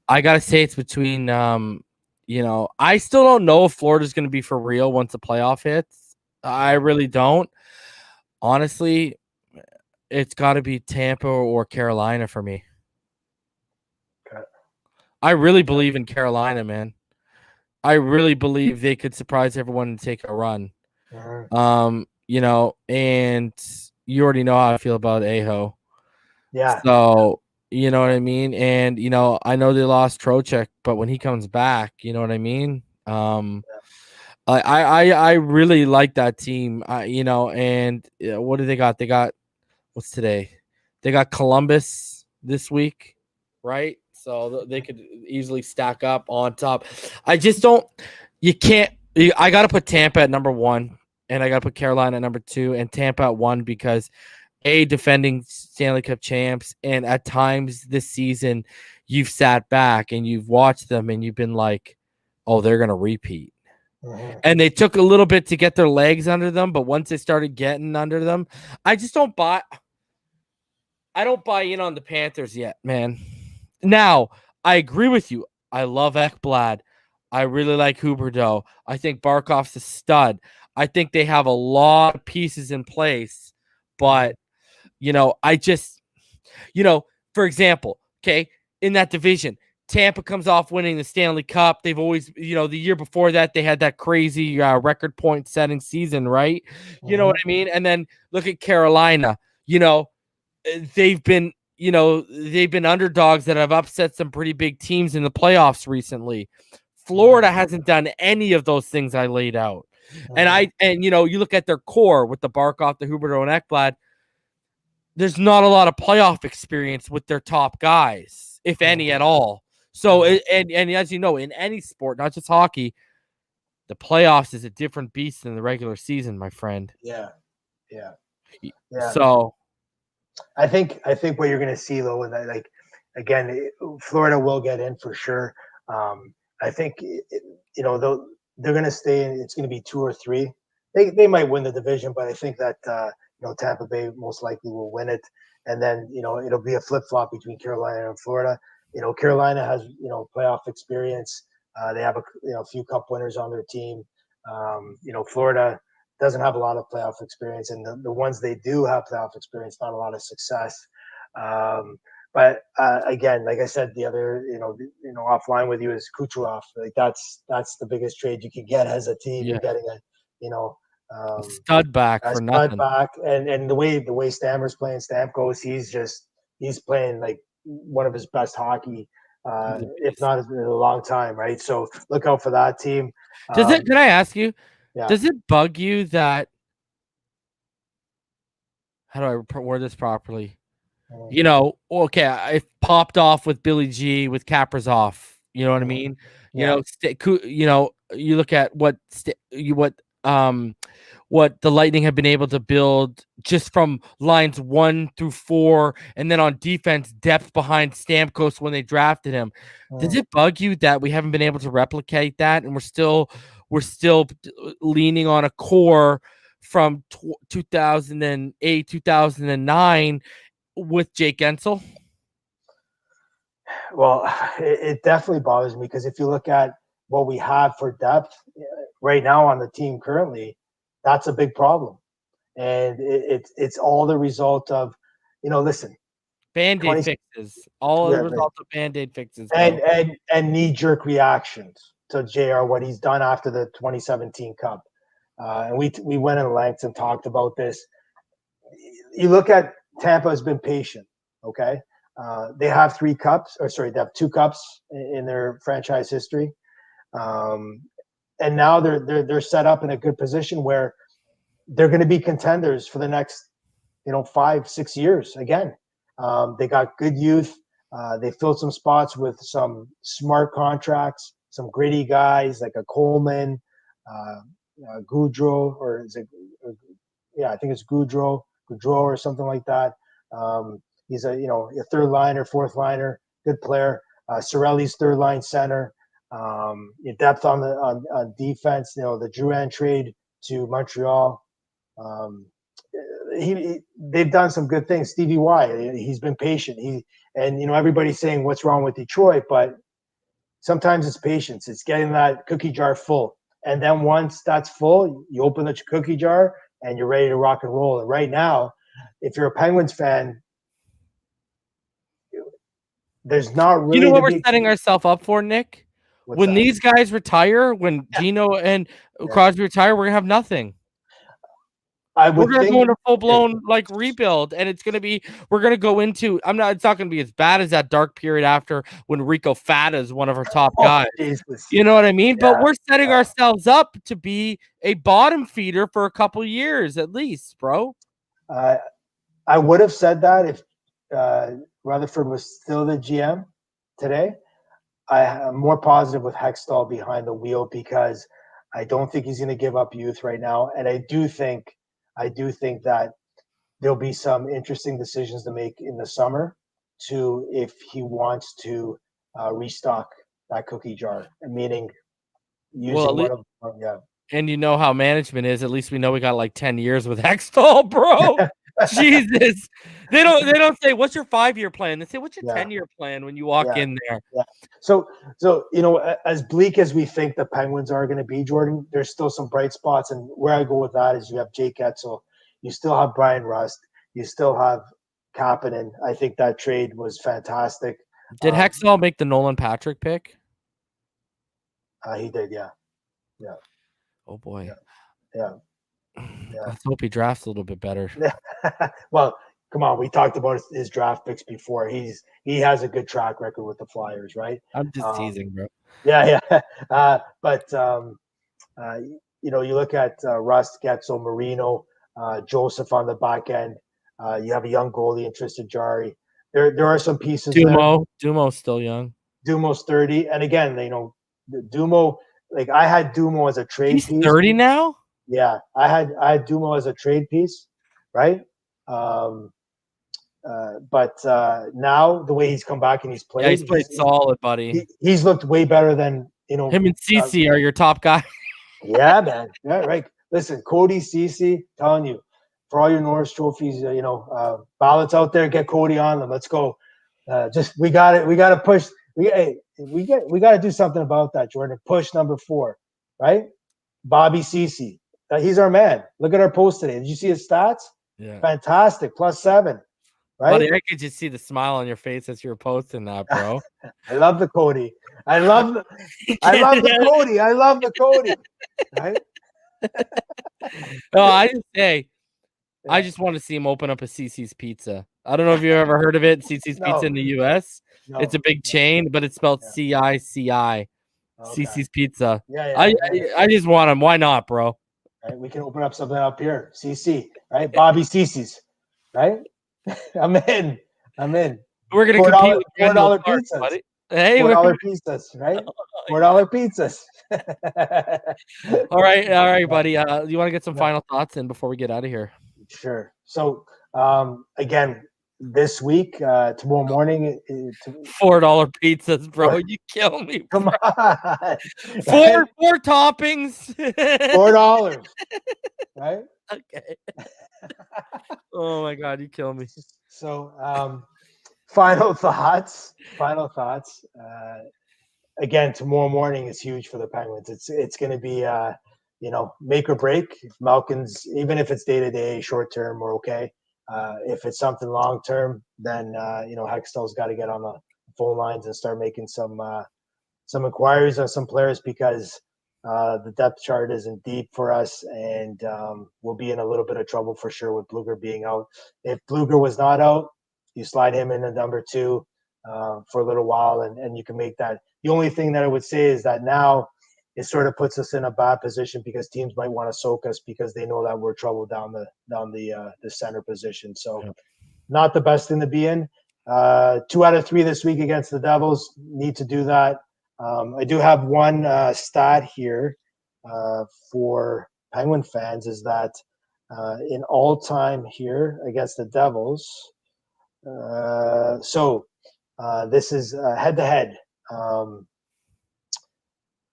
I gotta say it's between I still don't know if Florida's gonna be for real once the playoff hits. I really don't. Honestly, it's gotta be Tampa or Carolina for me. Okay. I really believe in Carolina, man. I really believe they could surprise everyone and take a run. And you already know how I feel about Aho. Yeah. So, you know what I mean? And, I know they lost Trocheck, but when he comes back, you know what I mean? I really like that team, and what do they got? They got, what's today? They got Columbus this week, right? So they could easily stack up on top. I just don't, I got to put Tampa at number 1, and I got to put Carolina at number 2, and Tampa at 1 because defending Stanley Cup champs, and at times this season you've sat back and you've watched them and you've been like, oh, they're going to repeat. And they took a little bit to get their legs under them, but once they started getting under them, I don't buy in on the Panthers yet, man. Now, I agree with you. I love Ekblad. I really like Huberdeau. I think Barkov's a stud. I think they have a lot of pieces in place, but I just, for example, okay, in that division, Tampa comes off winning the Stanley Cup. They've always, the year before that, they had that crazy record point setting season, right? You know what I mean? And then look at Carolina. They've been underdogs that have upset some pretty big teams in the playoffs recently. Florida hasn't done any of those things I laid out. And you look at their core with the Barkov, the Huberdeau, and Ekblad. There's not a lot of playoff experience with their top guys, if any at all. So, and as you know, in any sport, not just hockey, the playoffs is a different beast than the regular season, my friend. Yeah. So, I think what you're going to see, though, and like again, Florida will get in for sure. I think they're going to stay in. It's going to be 2 or 3. They might win the division, but I think that Tampa Bay most likely will win it, and then it'll be a flip flop between Carolina and Florida. Carolina has playoff experience. They have a few cup winners on their team. Florida doesn't have a lot of playoff experience, and the ones they do have playoff experience, not a lot of success. But again, like I said, the other offline with you is Kucherov. Like that's the biggest trade you could get as a team. You're getting a stud back for nothing. And the way Stammer's playing, Stamkos, he's playing like one of his best hockey, if not in a long time, right? So look out for that team. Can I ask you? Yeah. Does it bug you that? How do I word this properly? Okay, I popped off with Billy G with Kaprizov. You know what I mean? You look at what what the Lightning have been able to build just from lines 1 through 4, and then on defense, depth behind Stamkos when they drafted him. Does it bug you that we haven't been able to replicate that, and we're still leaning on a core from 2008, 2009 with Jake Gensel? Well, it definitely bothers me because if you look at what we have for depth right now on the team currently, that's a big problem. And it's all the result of, listen, Band-Aid fixes. All the result of Band-Aid fixes. And knee-jerk reactions to JR, what he's done after the 2017 Cup. And we went in lengths and talked about this. You look at Tampa has been patient, okay? They have 3 cups, they have 2 cups in their franchise history. And now they're set up in a good position where they're going to be contenders for the next, 5-6 years again. They got good youth. They filled some spots with some smart contracts, some gritty guys like a Coleman, Goudreau, or is it? Yeah, I think it's Goudreau or something like that. He's a third liner, fourth liner, good player. Cirelli's third line center. Depth on defense. The Drouin trade to Montreal. They've done some good things. Stevie Y, he's been patient. Everybody's saying what's wrong with Detroit, but sometimes it's patience. It's getting that cookie jar full, and then once that's full, you open the cookie jar and you're ready to rock and roll. And right now, if you're a Penguins fan, there's not really. You know what we're setting ourselves up for, Nick? When these guys retire, when Gino and Crosby retire, we're gonna have nothing. We're gonna go into full blown rebuild, and it's gonna be. We're gonna go into. It's not gonna be as bad as that dark period after when Rico Fata is one of our top guys. Jesus. You know what I mean? Yeah, but we're setting ourselves up to be a bottom feeder for a couple years at least, bro. I would have said that if Rutherford was still the GM today. I'm more positive with Hextall behind the wheel because I don't think he's going to give up youth right now, and I do think that there'll be some interesting decisions to make in the summer if he wants to restock that cookie jar, meaning using one of them. Yeah. And you know how management is. At least we know we got 10 years with Hextall, bro. Jesus. They don't say, what's your 5-year plan? They say, what's your 10-year plan when you walk in there? Yeah. So as bleak as we think the Penguins are going to be, Jordan, there's still some bright spots. And where I go with that is you have Jake Etzel. You still have Brian Rust. You still have Kapanen. I think that trade was fantastic. Did Hextall make the Nolan Patrick pick? He did, yeah. Yeah. Oh, boy. Yeah. Let's hope he drafts a little bit better. Well, come on. We talked about his draft picks before. He has a good track record with the Flyers, right? I'm just teasing, bro. Yeah. But you look at Rust, Getzel, Marino, Joseph on the back end. You have a young goalie in Tristan Jarry. There are some pieces there. Dumo's still young. Dumo's 30. And again, Dumo, I had Dumo as a trade piece. He's 30 now? Yeah, I had Dumo as a trade piece, right? But now the way he's come back and he's played, he's played solid, buddy. He's looked way better than him and Ceci are your top guy. Yeah, man. Yeah, right. Listen, Cody, Ceci, telling you, for all your Norris trophies, ballots out there, get Cody on them. Let's go. We got to push. We got to do something about that, Jordan. Push number 4, right? Bobby Ceci. He's our man. Look at our post today. Did you see his stats? Yeah. Fantastic. +7. Right? Buddy, I could just see the smile on your face as you were posting that, bro. I love the Cody. I love the Cody. I love the Cody. Right? No, I just want to see him open up a Cici's Pizza. I don't know if you've ever heard of it. Cici's Pizza in the U.S. No, it's a big chain, but it's spelled C-I-C-I. Okay. Cici's Pizza. Yeah. I just want him. Why not, bro? Right, we can open up something up here. CC, right? Bobby Cici's, right? I'm in. We're gonna compete with $4 pizzas. Buddy. Hey, $4 pizzas, right? $4 pizzas. All right, buddy. You want to get some Yeah. final thoughts in before we get out of here? Sure. So again, this week, tomorrow morning, $4 pizzas, bro. You kill me. come Bro. on, Four toppings. $4, right? Okay. Oh my God, you kill me. So, final thoughts. Final thoughts. Again, tomorrow morning is huge for the Penguins. It's going to be make or break. If Malkin's, even if it's day to day, short term, we're okay. If it's something long term, then Hextall's got to get on the phone lines and start making some inquiries on some players, because the depth chart isn't deep for us, and we'll be in a little bit of trouble for sure with Blueger being out. If Blueger was not out, you slide him in at number 2 for a little while, and you can make that. The only thing that I would say is that now it sort of puts us in a bad position, because teams might want to soak us because they know that we're trouble down the center position. So not the best thing to be in. 2 out of 3 this week against the Devils. Need to do that. I do have one stat here for Penguin fans, is that in all time here against the Devils. This is head to head.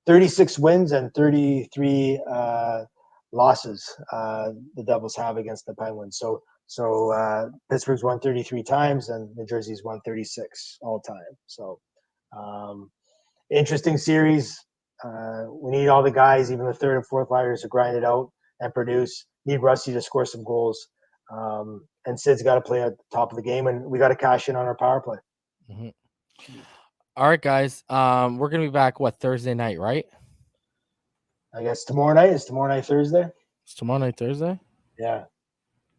36 wins and 33 losses the Devils have against the Penguins. So Pittsburgh's won 33 times and New Jersey's won 36 all time. So interesting series. We need all the guys, even the third and fourth liners, to grind it out and produce. Need Rusty to score some goals. And Sid's got to play at the top of the game, and we got to cash in on our power play. Mm-hmm. All right, guys. We're gonna be back Thursday night, right? I guess tomorrow night. Is tomorrow night Thursday? It's tomorrow night Thursday. Yeah.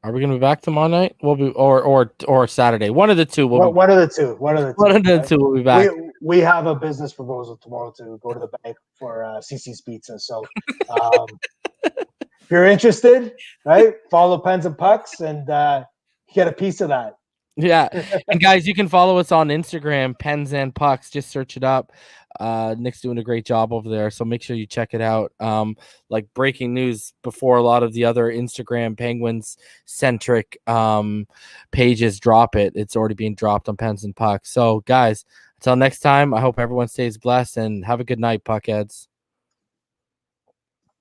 Are we gonna be back tomorrow night? We'll be or Saturday. One of the two. One of the two. One of the two. We'll be back. We have a business proposal tomorrow to go to the bank for CC's Pizza. So if you're interested, right, follow Pens and Pucks and get a piece of that. Yeah. And guys, you can follow us on Instagram, Pens and Pucks. Just search it up. Nick's doing a great job over there, so make sure you check it out. Like breaking news before a lot of the other Instagram Penguins centric pages drop it. It's already being dropped on Pens and Pucks. So guys, until next time, I hope everyone stays blessed and have a good night, Puckheads.